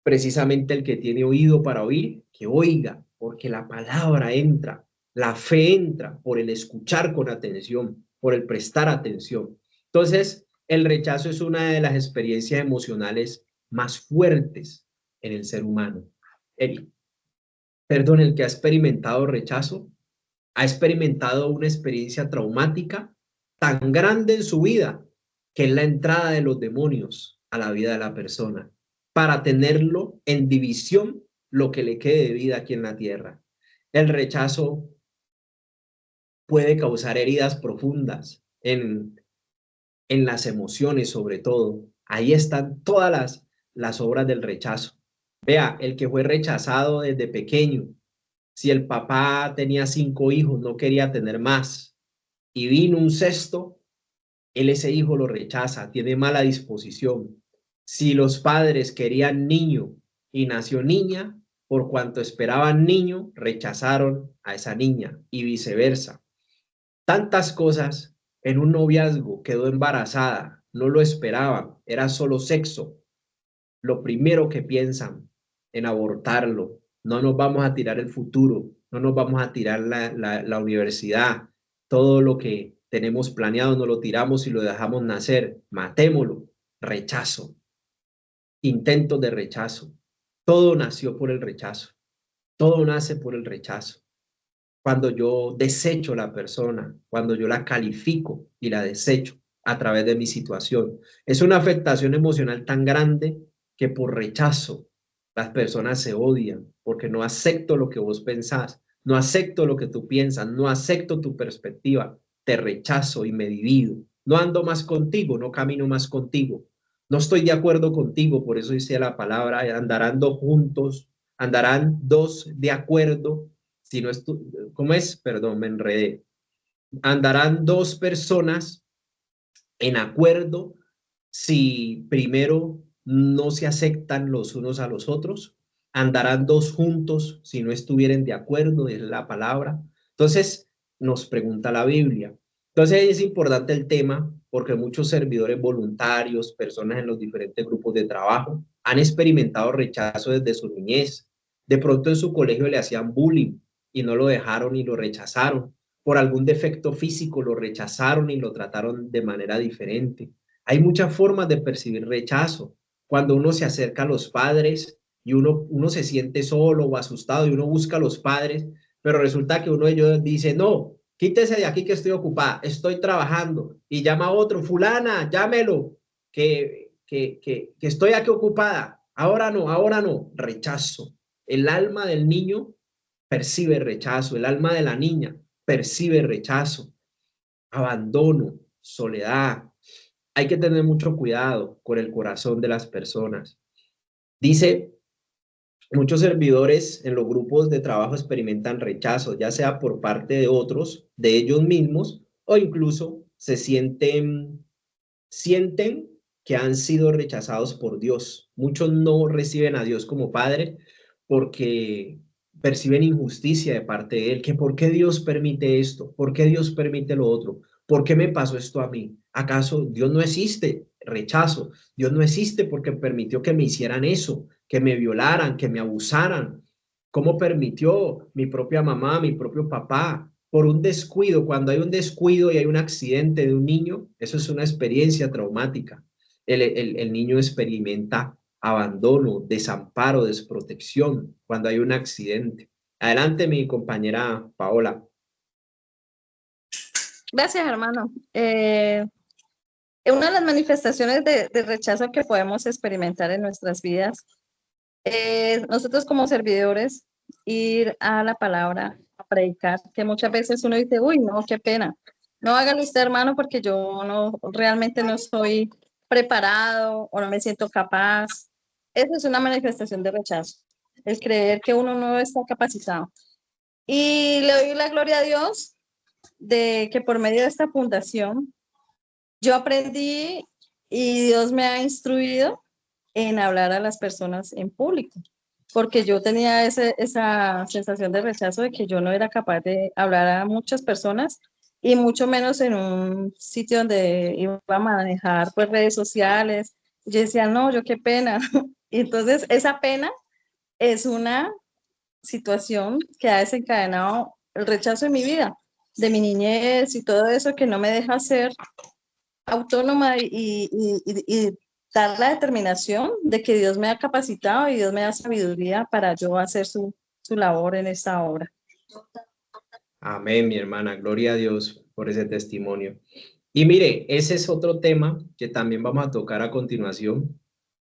precisamente el que tiene oído para oír, que oiga, porque la palabra entra, la fe entra por el escuchar con atención, por el prestar atención. Entonces, el rechazo es una de las experiencias emocionales más fuertes en el ser humano. El que ha experimentado rechazo, ha experimentado una experiencia traumática tan grande en su vida que es la entrada de los demonios a la vida de la persona para tenerlo en división lo que le quede de vida aquí en la tierra. El rechazo puede causar heridas profundas en las emociones, sobre todo. Ahí están todas las obras del rechazo. Vea, el que fue rechazado desde pequeño, si el papá tenía 5 hijos, no quería tener más, y vino un sexto, él ese hijo lo rechaza, tiene mala disposición. Si los padres querían niño y nació niña, por cuanto esperaban niño, rechazaron a esa niña y viceversa. Tantas cosas en un noviazgo, quedó embarazada, no lo esperaban, era solo sexo. Lo primero que piensan en abortarlo, no nos vamos a tirar el futuro, no nos vamos a tirar la universidad, todo lo que tenemos planeado nos lo tiramos y lo dejamos nacer, matémoslo, rechazo, intentos de rechazo, todo nació por el rechazo, todo nace por el rechazo. Cuando yo desecho la persona, cuando yo la califico y la desecho a través de mi situación, es una afectación emocional tan grande que por rechazo las personas se odian, porque no acepto lo que vos pensás, no acepto lo que tú piensas, no acepto tu perspectiva, te rechazo y me divido. No ando más contigo, no camino más contigo, no estoy de acuerdo contigo, por eso dice la palabra, andarán dos juntos, andarán dos de acuerdo, si no es tú, ¿cómo es? Perdón, me enredé. Andarán dos personas en acuerdo si primero no se aceptan los unos a los otros, andarán dos juntos si no estuvieren de acuerdo, es la palabra. Entonces, nos pregunta la Biblia. Entonces, es importante el tema porque muchos servidores voluntarios, personas en los diferentes grupos de trabajo, han experimentado rechazo desde su niñez. De pronto en su colegio le hacían bullying y no lo dejaron y lo rechazaron. Por algún defecto físico lo rechazaron y lo trataron de manera diferente. Hay muchas formas de percibir rechazo. Cuando uno se acerca a los padres y uno se siente solo o asustado y uno busca a los padres, pero resulta que uno de ellos dice, no, quítese de aquí que estoy ocupada, estoy trabajando, y llama a otro, fulana, llámelo, que estoy aquí ocupada, ahora no, rechazo. El alma del niño percibe rechazo, el alma de la niña percibe rechazo, abandono, soledad. Hay que tener mucho cuidado con el corazón de las personas. Dice, muchos servidores en los grupos de trabajo experimentan rechazo, ya sea por parte de otros, de ellos mismos, o incluso sienten que han sido rechazados por Dios. Muchos no reciben a Dios como Padre porque perciben injusticia de parte de Él, que por qué Dios permite esto, por qué Dios permite lo otro, por qué me pasó esto a mí. ¿Acaso Dios no existe? Rechazo. Dios no existe porque permitió que me hicieran eso, que me violaran, que me abusaran. ¿Cómo permitió mi propia mamá, mi propio papá? Por un descuido, cuando hay un descuido y hay un accidente de un niño, eso es una experiencia traumática. El niño experimenta abandono, desamparo, desprotección cuando hay un accidente. Adelante, mi compañera Paola. Gracias, hermano. Una de las manifestaciones de rechazo que podemos experimentar en nuestras vidas es nosotros como servidores ir a la palabra a predicar, que muchas veces uno dice, uy, no, qué pena. No hágalo usted, hermano, porque yo no realmente no estoy preparado o no me siento capaz. Eso es una manifestación de rechazo, el creer que uno no está capacitado. Y le doy la gloria a Dios de que por medio de esta fundación yo aprendí y Dios me ha instruido en hablar a las personas en público, porque yo tenía esa sensación de rechazo de que yo no era capaz de hablar a muchas personas y mucho menos en un sitio donde iba a manejar pues redes sociales. Yo decía, no, yo qué pena. Y entonces esa pena es una situación que ha desencadenado el rechazo en mi vida, de mi niñez y todo eso que no me deja ser autónoma y dar la determinación de que Dios me ha capacitado y Dios me da sabiduría para yo hacer su labor en esta obra. Amén, mi hermana. Gloria a Dios por ese testimonio. Y mire, ese es otro tema que también vamos a tocar a continuación.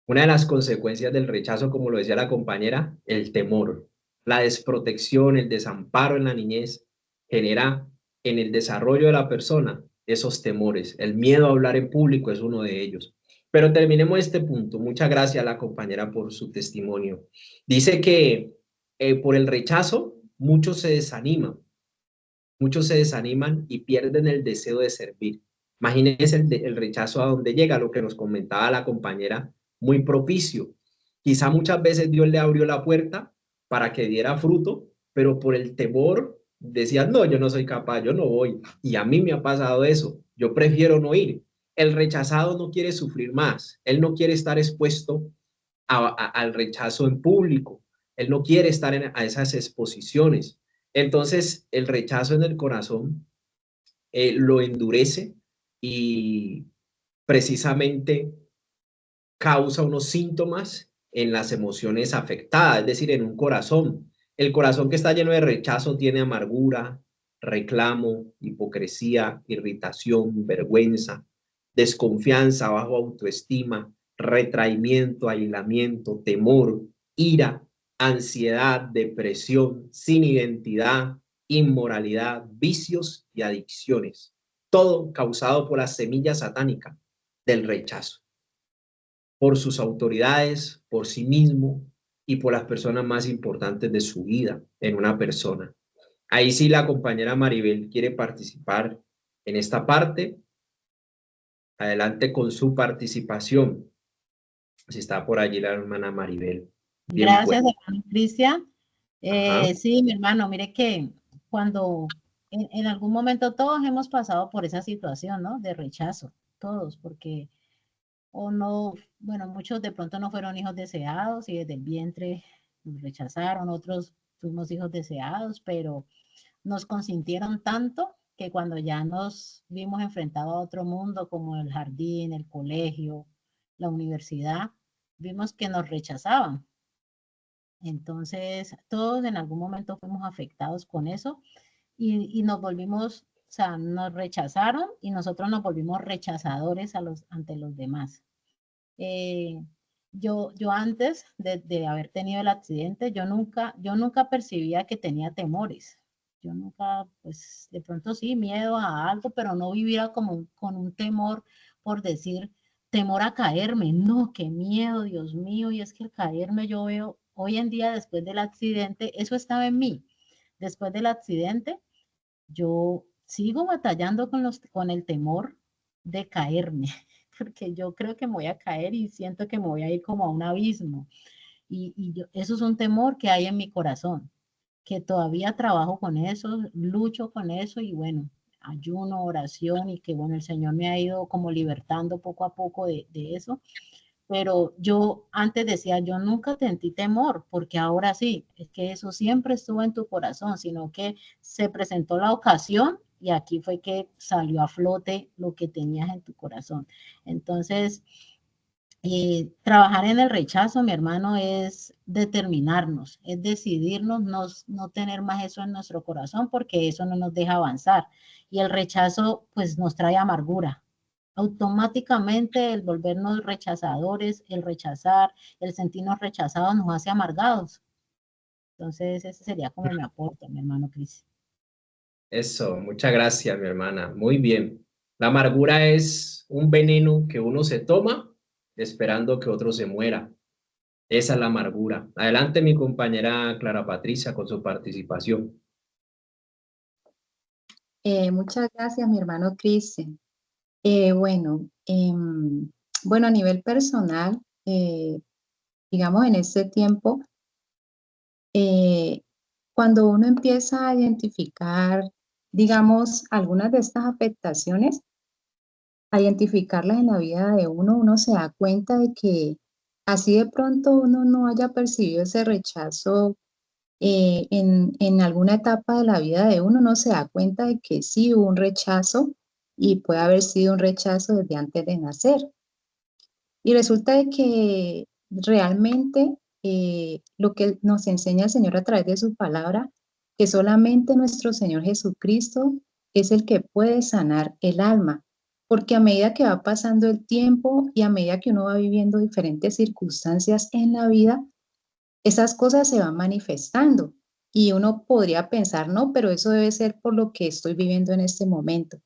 Una de las consecuencias del rechazo, como lo decía la compañera, el temor, la desprotección, el desamparo en la niñez genera en el desarrollo de la persona esos temores. El miedo a hablar en público es uno de ellos. Pero terminemos este punto. Muchas gracias a la compañera por su testimonio. Dice que por el rechazo muchos se desaniman y pierden el deseo de servir. Imagínense el rechazo a donde llega, lo que nos comentaba la compañera, muy propicio. Quizá muchas veces Dios le abrió la puerta para que diera fruto, pero por el temor decía, no, yo no soy capaz, yo no voy. Y a mí me ha pasado eso, yo prefiero no ir. El rechazado no quiere sufrir más, él no quiere estar expuesto al rechazo en público, él no quiere estar a esas exposiciones. Entonces, el rechazo en el corazón lo endurece y precisamente causa unos síntomas en las emociones afectadas, es decir, en un corazón. El corazón que está lleno de rechazo tiene amargura, reclamo, hipocresía, irritación, vergüenza, desconfianza, bajo autoestima, retraimiento, aislamiento, temor, ira, ansiedad, depresión, sin identidad, inmoralidad, vicios y adicciones. Todo causado por la semilla satánica del rechazo, por sus autoridades, por sí mismo y por las personas más importantes de su vida en una persona. Ahí sí la compañera Maribel quiere participar en esta parte. Adelante con su participación. Si está por allí la hermana Maribel. Bien, Gracias, pues. hermano Cristian. Ajá. Sí, mi hermano, mire que cuando en algún momento todos hemos pasado por esa situación, ¿no? De rechazo, todos, porque o no, bueno, muchos de pronto no fueron hijos deseados y desde el vientre nos rechazaron, otros fuimos hijos deseados, pero nos consintieron tanto que cuando ya nos vimos enfrentados a otro mundo como el jardín, el colegio, la universidad, vimos que nos rechazaban. Entonces, todos en algún momento fuimos afectados con eso y nos volvimos, o sea, nos rechazaron y nosotros nos volvimos rechazadores ante los demás. Eh, yo antes de haber tenido el accidente, yo nunca percibía que tenía temores. Yo nunca, pues de pronto sí, miedo a algo, pero no vivía como con un temor por decir, temor a caerme. No, qué miedo, Dios mío, y es que al caerme yo veo, hoy en día después del accidente, eso estaba en mí. Después del accidente, yo sigo batallando con el temor de caerme, porque yo creo que me voy a caer y siento que me voy a ir como a un abismo. Eso es un temor que hay en mi corazón, que todavía trabajo con eso, lucho con eso y bueno, ayuno, oración y que bueno, el Señor me ha ido como libertando poco a poco de eso. Pero yo antes decía, yo nunca sentí temor, porque ahora sí, es que eso siempre estuvo en tu corazón, sino que se presentó la ocasión y aquí fue que salió a flote lo que tenías en tu corazón. Entonces, trabajar en el rechazo, mi hermano, es determinarnos, es decidirnos no tener más eso en nuestro corazón porque eso no nos deja avanzar. Y el rechazo, pues, nos trae amargura. Automáticamente el volvernos rechazadores, el rechazar, el sentirnos rechazados nos hace amargados. Entonces, ese sería como mi aporte, mi hermano Cris. Eso, muchas gracias, mi hermana. Muy bien. La amargura es un veneno que uno se toma esperando que otro se muera. Esa es la amargura. Adelante, mi compañera Clara Patricia, con su participación. Muchas gracias, mi hermano Cristian. Bueno, bueno, a nivel personal, digamos en este tiempo, eh, cuando uno empieza a identificar, digamos, algunas de estas afectaciones, a identificarlas en la vida de uno, uno se da cuenta de que así de pronto uno no haya percibido ese rechazo en alguna etapa de la vida de uno, uno se da cuenta de que sí hubo un rechazo y puede haber sido un rechazo desde antes de nacer. Y resulta de que realmente lo que nos enseña el Señor a través de su palabra, que solamente nuestro Señor Jesucristo es el que puede sanar el alma, porque a medida que va pasando el tiempo y a medida que uno va viviendo diferentes circunstancias en la vida, esas cosas se van manifestando y uno podría pensar, no, pero eso debe ser por lo que estoy viviendo en este momento.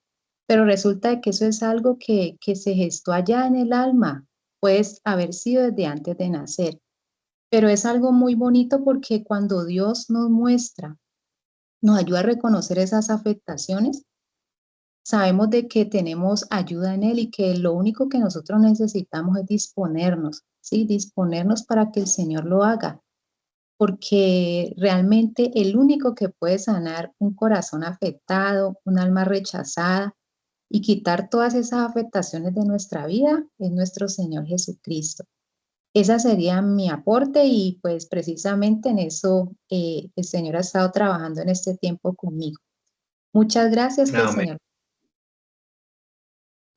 Pero resulta de que eso es algo que se gestó allá en el alma, puede haber sido desde antes de nacer. Pero es algo muy bonito porque cuando Dios nos muestra, nos ayuda a reconocer esas afectaciones, sabemos de que tenemos ayuda en Él y que lo único que nosotros necesitamos es disponernos, ¿sí? Disponernos para que el Señor lo haga, porque realmente el único que puede sanar un corazón afectado, un alma rechazada y quitar todas esas afectaciones de nuestra vida es nuestro Señor Jesucristo. Esa sería mi aporte y pues precisamente en eso el Señor ha estado trabajando en este tiempo conmigo. Muchas gracias, que el Amén. Señor.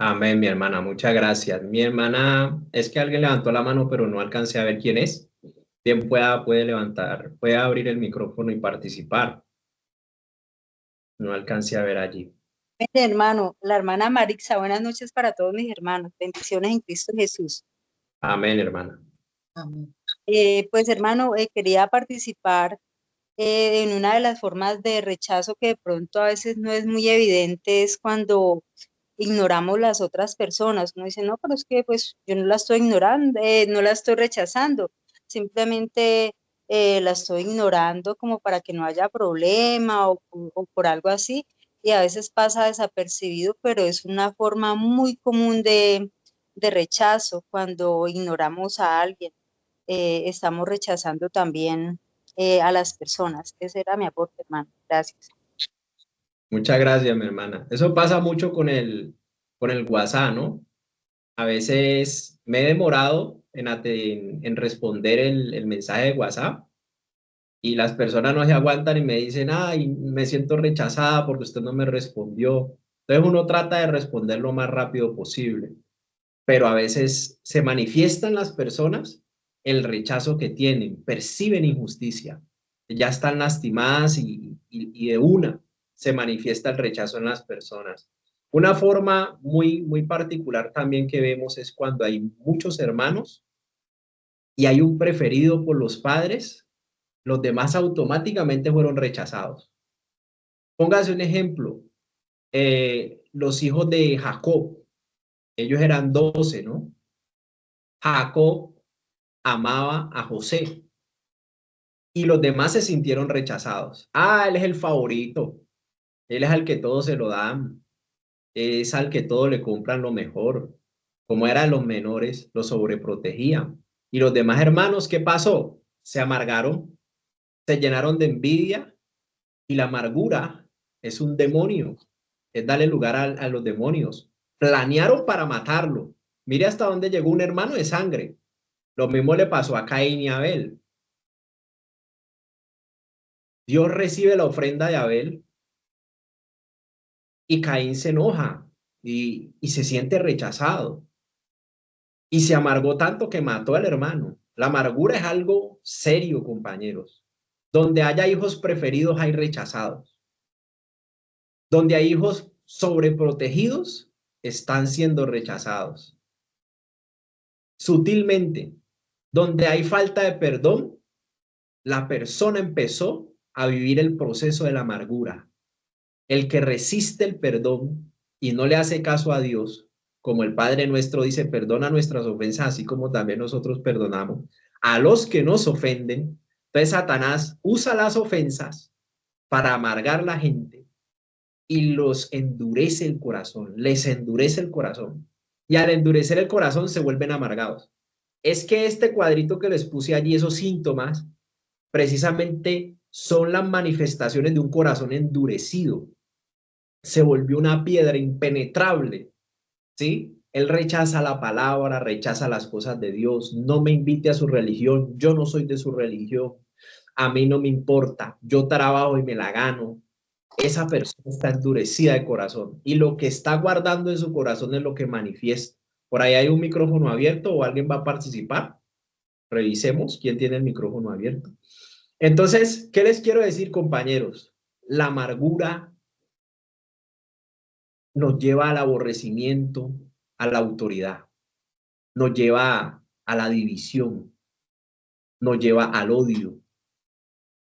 Amén, mi hermana, muchas gracias. Mi hermana, es que alguien levantó la mano, pero no alcancé a ver quién es. Bien puede levantar, puede abrir el micrófono y participar. No alcancé a ver allí. Hermano, la hermana Marixa, buenas noches para todos mis hermanos, bendiciones en Cristo Jesús. Amén, hermana. Amén. Pues hermano, quería participar en una de las formas de rechazo que de pronto a veces no es muy evidente, es cuando ignoramos las otras personas. Uno dice, no, pero es que pues yo no la estoy ignorando, no la estoy rechazando, simplemente la estoy ignorando como para que no haya problema o por algo así, y a veces pasa desapercibido, pero es una forma muy común de rechazo cuando ignoramos a alguien. Estamos rechazando también a las personas. Ese era mi aporte, hermano. Gracias. Muchas gracias, mi hermana. Eso pasa mucho con el WhatsApp, ¿no? A veces me he demorado en responder el mensaje de WhatsApp y las personas no se aguantan y me dicen, ay, me siento rechazada porque usted no me respondió. Entonces uno trata de responder lo más rápido posible, pero a veces se manifiestan las personas el rechazo que tienen, perciben injusticia, ya están lastimadas y de una se manifiesta el rechazo en las personas. Una forma muy particular también que vemos es cuando hay muchos hermanos y hay un preferido por los padres, los demás automáticamente fueron rechazados. Póngase un ejemplo, los hijos de Jacob, ellos eran 12, ¿no? Jacob amaba a José y los demás se sintieron rechazados. Ah, él es el favorito, él es al que todo se lo dan, es al que todo le compran lo mejor. Como eran los menores, los sobreprotegían. Y los demás hermanos, ¿qué pasó? Se amargaron, se llenaron de envidia y la amargura es un demonio, es darle lugar a los demonios. Planearon para matarlo. Mire hasta dónde llegó un hermano de sangre. Lo mismo le pasó a Caín y a Abel. Dios recibe la ofrenda de Abel y Caín se enoja y se siente rechazado. Y se amargó tanto que mató al hermano. La amargura es algo serio, compañeros. Donde haya hijos preferidos hay rechazados. Donde hay hijos sobreprotegidos están siendo rechazados. Sutilmente, donde hay falta de perdón, la persona empezó a vivir el proceso de la amargura. El que resiste el perdón y no le hace caso a Dios, como el Padre nuestro dice, perdona nuestras ofensas, así como también nosotros perdonamos a los que nos ofenden. Entonces Satanás usa las ofensas para amargar la gente y los endurece el corazón, les endurece el corazón. Y al endurecer el corazón se vuelven amargados. Es que este cuadrito que les puse allí, esos síntomas, precisamente son las manifestaciones de un corazón endurecido. Se volvió una piedra impenetrable, ¿sí? Él rechaza la palabra, rechaza las cosas de Dios, no me invite a su religión, yo no soy de su religión, a mí no me importa, yo trabajo y me la gano. Esa persona está endurecida de corazón y lo que está guardando en su corazón es lo que manifiesta. Por ahí hay un micrófono abierto o alguien va a participar. Revisemos quién tiene el micrófono abierto. Entonces, ¿qué les quiero decir, compañeros? La amargura nos lleva al aborrecimiento, a la autoridad, nos lleva a la división, nos lleva al odio,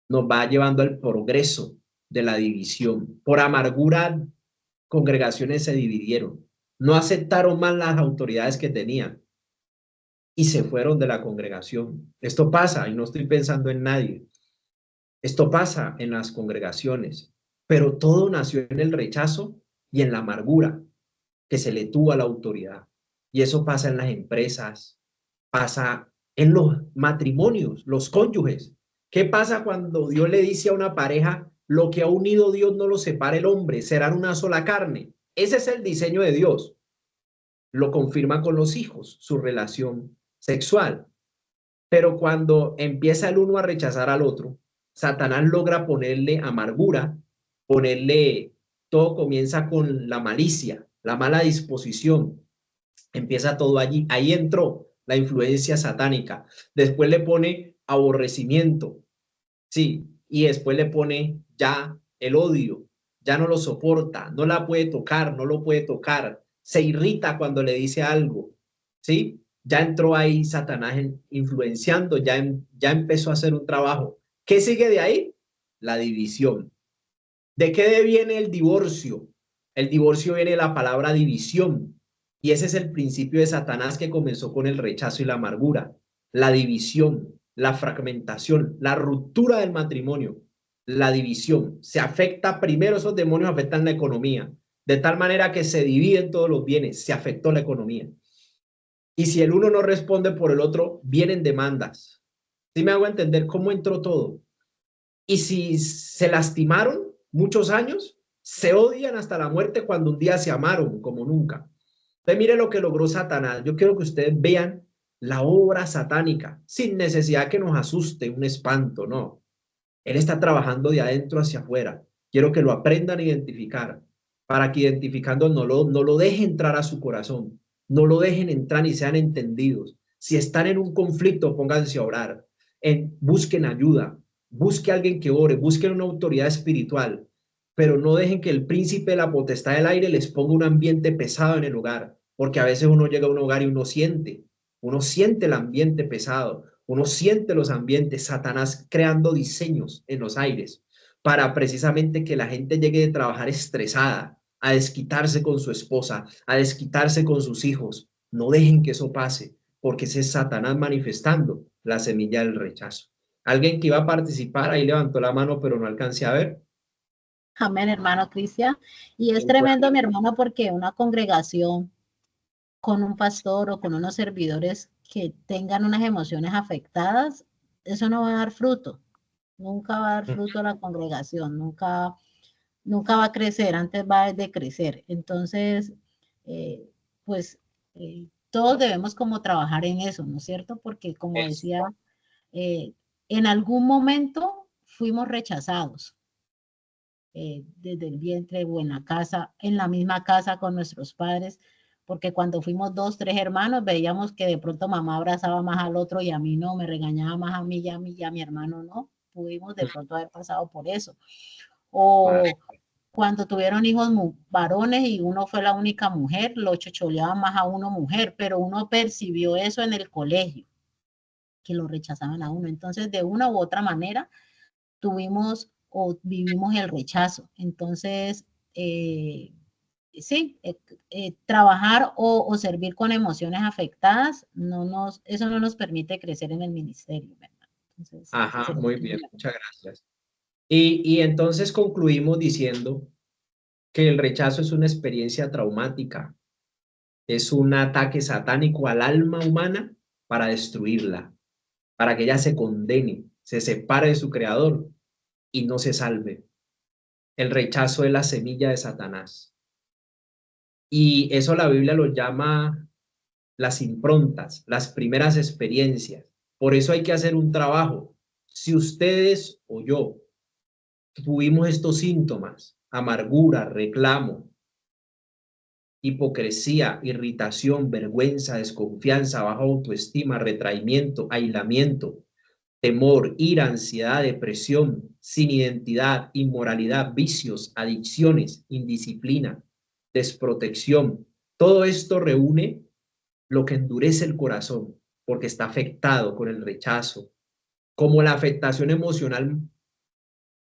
nos va llevando al progreso de la división. Por amargura, congregaciones se dividieron, no aceptaron más las autoridades que tenían y se fueron de la congregación. Esto pasa, y no estoy pensando en nadie, esto pasa en las congregaciones, pero todo nació en el rechazo y en la amargura que se le tuvo a la autoridad. Y eso pasa en las empresas, pasa en los matrimonios, los cónyuges. ¿Qué pasa cuando Dios le dice a una pareja, lo que ha unido Dios no lo separa el hombre, serán una sola carne? Ese es el diseño de Dios. Lo confirma con los hijos, su relación sexual. Pero cuando empieza el uno a rechazar al otro, Satanás logra ponerle amargura, ponerle, todo comienza con la malicia, la mala disposición, empieza todo allí. Ahí entró la influencia satánica. Después le pone aborrecimiento, sí, y después le pone ya el odio, ya no lo soporta, no la puede tocar, no lo puede tocar, se irrita cuando le dice algo, sí, ya entró ahí Satanás influenciando, ya empezó a hacer un trabajo. ¿Qué sigue de ahí? La división. ¿De qué viene el divorcio? El divorcio viene de la palabra división. Y ese es el principio de Satanás que comenzó con el rechazo y la amargura. La división, la fragmentación, la ruptura del matrimonio, la división. Se afecta primero, esos demonios afectan la economía, de tal manera que se dividen todos los bienes, se afectó la economía. Y si el uno no responde por el otro, vienen demandas. ¿Sí me hago entender cómo entró todo? Y si se lastimaron muchos años, se odian hasta la muerte cuando un día se amaron como nunca. Entonces, mire lo que logró Satanás. Yo quiero que ustedes vean la obra satánica, sin necesidad que nos asuste un espanto, no. Él está trabajando de adentro hacia afuera. Quiero que lo aprendan a identificar, para que identificando no lo dejen entrar a su corazón, no lo dejen entrar y sean entendidos. Si están en un conflicto, pónganse a orar, busquen ayuda, busquen a alguien que ore, busquen una autoridad espiritual, pero no dejen que el príncipe de la potestad del aire les ponga un ambiente pesado en el hogar, porque a veces uno llega a un hogar y uno siente el ambiente pesado, uno siente los ambientes, Satanás creando diseños en los aires para precisamente que la gente llegue de trabajar estresada, a desquitarse con su esposa, a desquitarse con sus hijos. No dejen que eso pase, porque ese es Satanás manifestando la semilla del rechazo. Alguien que iba a participar, ahí levantó la mano, pero no alcancé a ver. Amén, hermano Cristian. Y es tremendo, mi hermano, porque una congregación con un pastor o con unos servidores que tengan unas emociones afectadas, eso no va a dar fruto. Nunca va a dar fruto a la congregación, nunca va a crecer, antes va a decrecer. Entonces, pues todos debemos como trabajar en eso, ¿no es cierto? Porque como decía, en algún momento fuimos rechazados. Desde el vientre o en la casa, en la misma casa con nuestros padres, porque cuando fuimos 2, 3 hermanos, veíamos que de pronto mamá abrazaba más al otro y a mí no, me regañaba más a mí y a mi hermano no. Pudimos de pronto haber pasado por eso. O cuando tuvieron hijos varones y uno fue la única mujer, lo chocholeaban más a uno mujer, pero uno percibió eso en el colegio, que lo rechazaban a uno. Entonces, de una u otra manera, tuvimos o vivimos el rechazo. Entonces, sí, trabajar o servir con emociones afectadas, eso no nos permite crecer en el ministerio, ¿verdad? Entonces, ajá, muy bien, muchas gracias. Y entonces concluimos diciendo que el rechazo es una experiencia traumática, es un ataque satánico al alma humana para destruirla, para que ella se condene, se separe de su creador y no se salve. El rechazo es la semilla de Satanás. Y eso la Biblia lo llama las improntas, las primeras experiencias. Por eso hay que hacer un trabajo. Si ustedes o yo tuvimos estos síntomas, amargura, reclamo, hipocresía, irritación, vergüenza, desconfianza, baja autoestima, retraimiento, aislamiento, temor, ira, ansiedad, depresión, sin identidad, inmoralidad, vicios, adicciones, indisciplina, desprotección. Todo esto reúne lo que endurece el corazón porque está afectado con el rechazo, como la afectación emocional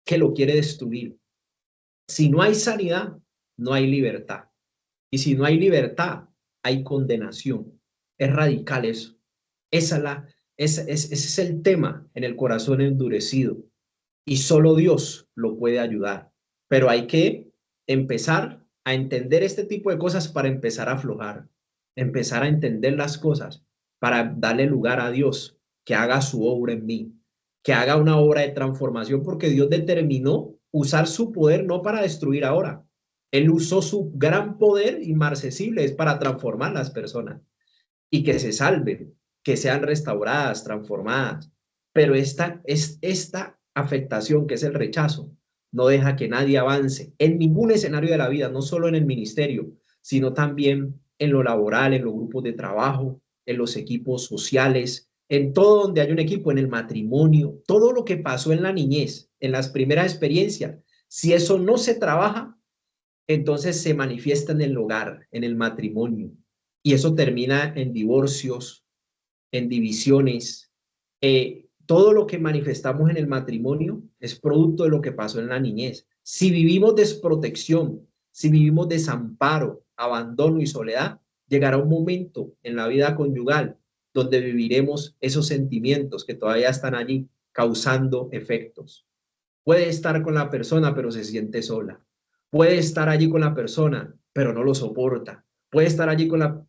que lo quiere destruir. Si no hay sanidad, no hay libertad. Y si no hay libertad, hay condenación. Es radical eso. Ese es el tema en el corazón endurecido. Y solo Dios lo puede ayudar. Pero hay que empezar a entender este tipo de cosas para empezar a aflojar. Empezar a entender las cosas para darle lugar a Dios que haga su obra en mí, que haga una obra de transformación, porque Dios determinó usar su poder no para destruir ahora. Él usó su gran poder inmarcesible es para transformar las personas y que se salven, que sean restauradas, transformadas. Pero esta afectación que es el rechazo no deja que nadie avance en ningún escenario de la vida, no solo en el ministerio, sino también en lo laboral, en los grupos de trabajo, en los equipos sociales, en todo donde hay un equipo, en el matrimonio, todo lo que pasó en la niñez, en las primeras experiencias. Si eso no se trabaja, entonces se manifiesta en el hogar, en el matrimonio, y eso termina en divorcios, en divisiones. Todo lo que manifestamos en el matrimonio es producto de lo que pasó en la niñez. Si vivimos desprotección, si vivimos desamparo, abandono y soledad, llegará un momento en la vida conyugal donde viviremos esos sentimientos que todavía están allí causando efectos. Puede estar con la persona, pero se siente sola. Puede estar allí con la persona, pero no lo soporta. Puede estar allí con la...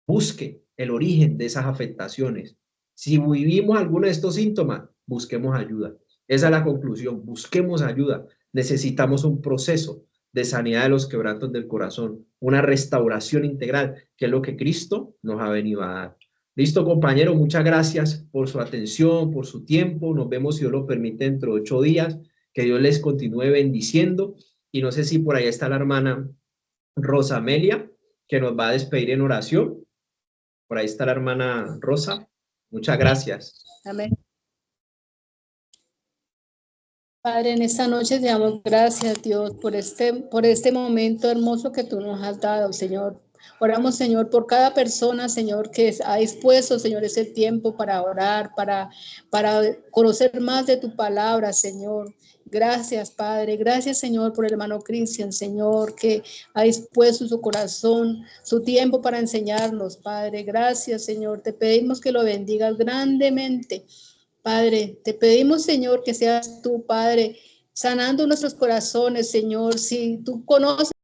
Busque el origen de esas afectaciones. Si vivimos alguno de estos síntomas, busquemos ayuda. Esa es la conclusión. Busquemos ayuda. Necesitamos un proceso de sanidad de los quebrantos del corazón, una restauración integral, que es lo que Cristo nos ha venido a dar. Listo, compañero, muchas gracias por su atención, por su tiempo. Nos vemos, si Dios lo permite, dentro de 8 días. Que Dios les continúe bendiciendo. Y no sé si por ahí está la hermana Rosa Amelia, que nos va a despedir en oración. Por ahí está la hermana Rosa. Muchas gracias. Amén. Padre, en esta noche te damos gracias, Dios, por este momento hermoso que tú nos has dado, Señor. Oramos, Señor, por cada persona, Señor, que ha dispuesto, Señor, ese tiempo para orar, para conocer más de tu palabra, Señor. Gracias, Padre. Gracias, Señor, por el hermano Cristian, Señor, que ha dispuesto su corazón, su tiempo para enseñarnos, Padre. Gracias, Señor. Te pedimos que lo bendigas grandemente. Padre, te pedimos, Señor, que seas tú, Padre, sanando nuestros corazones, Señor. Si tú conoces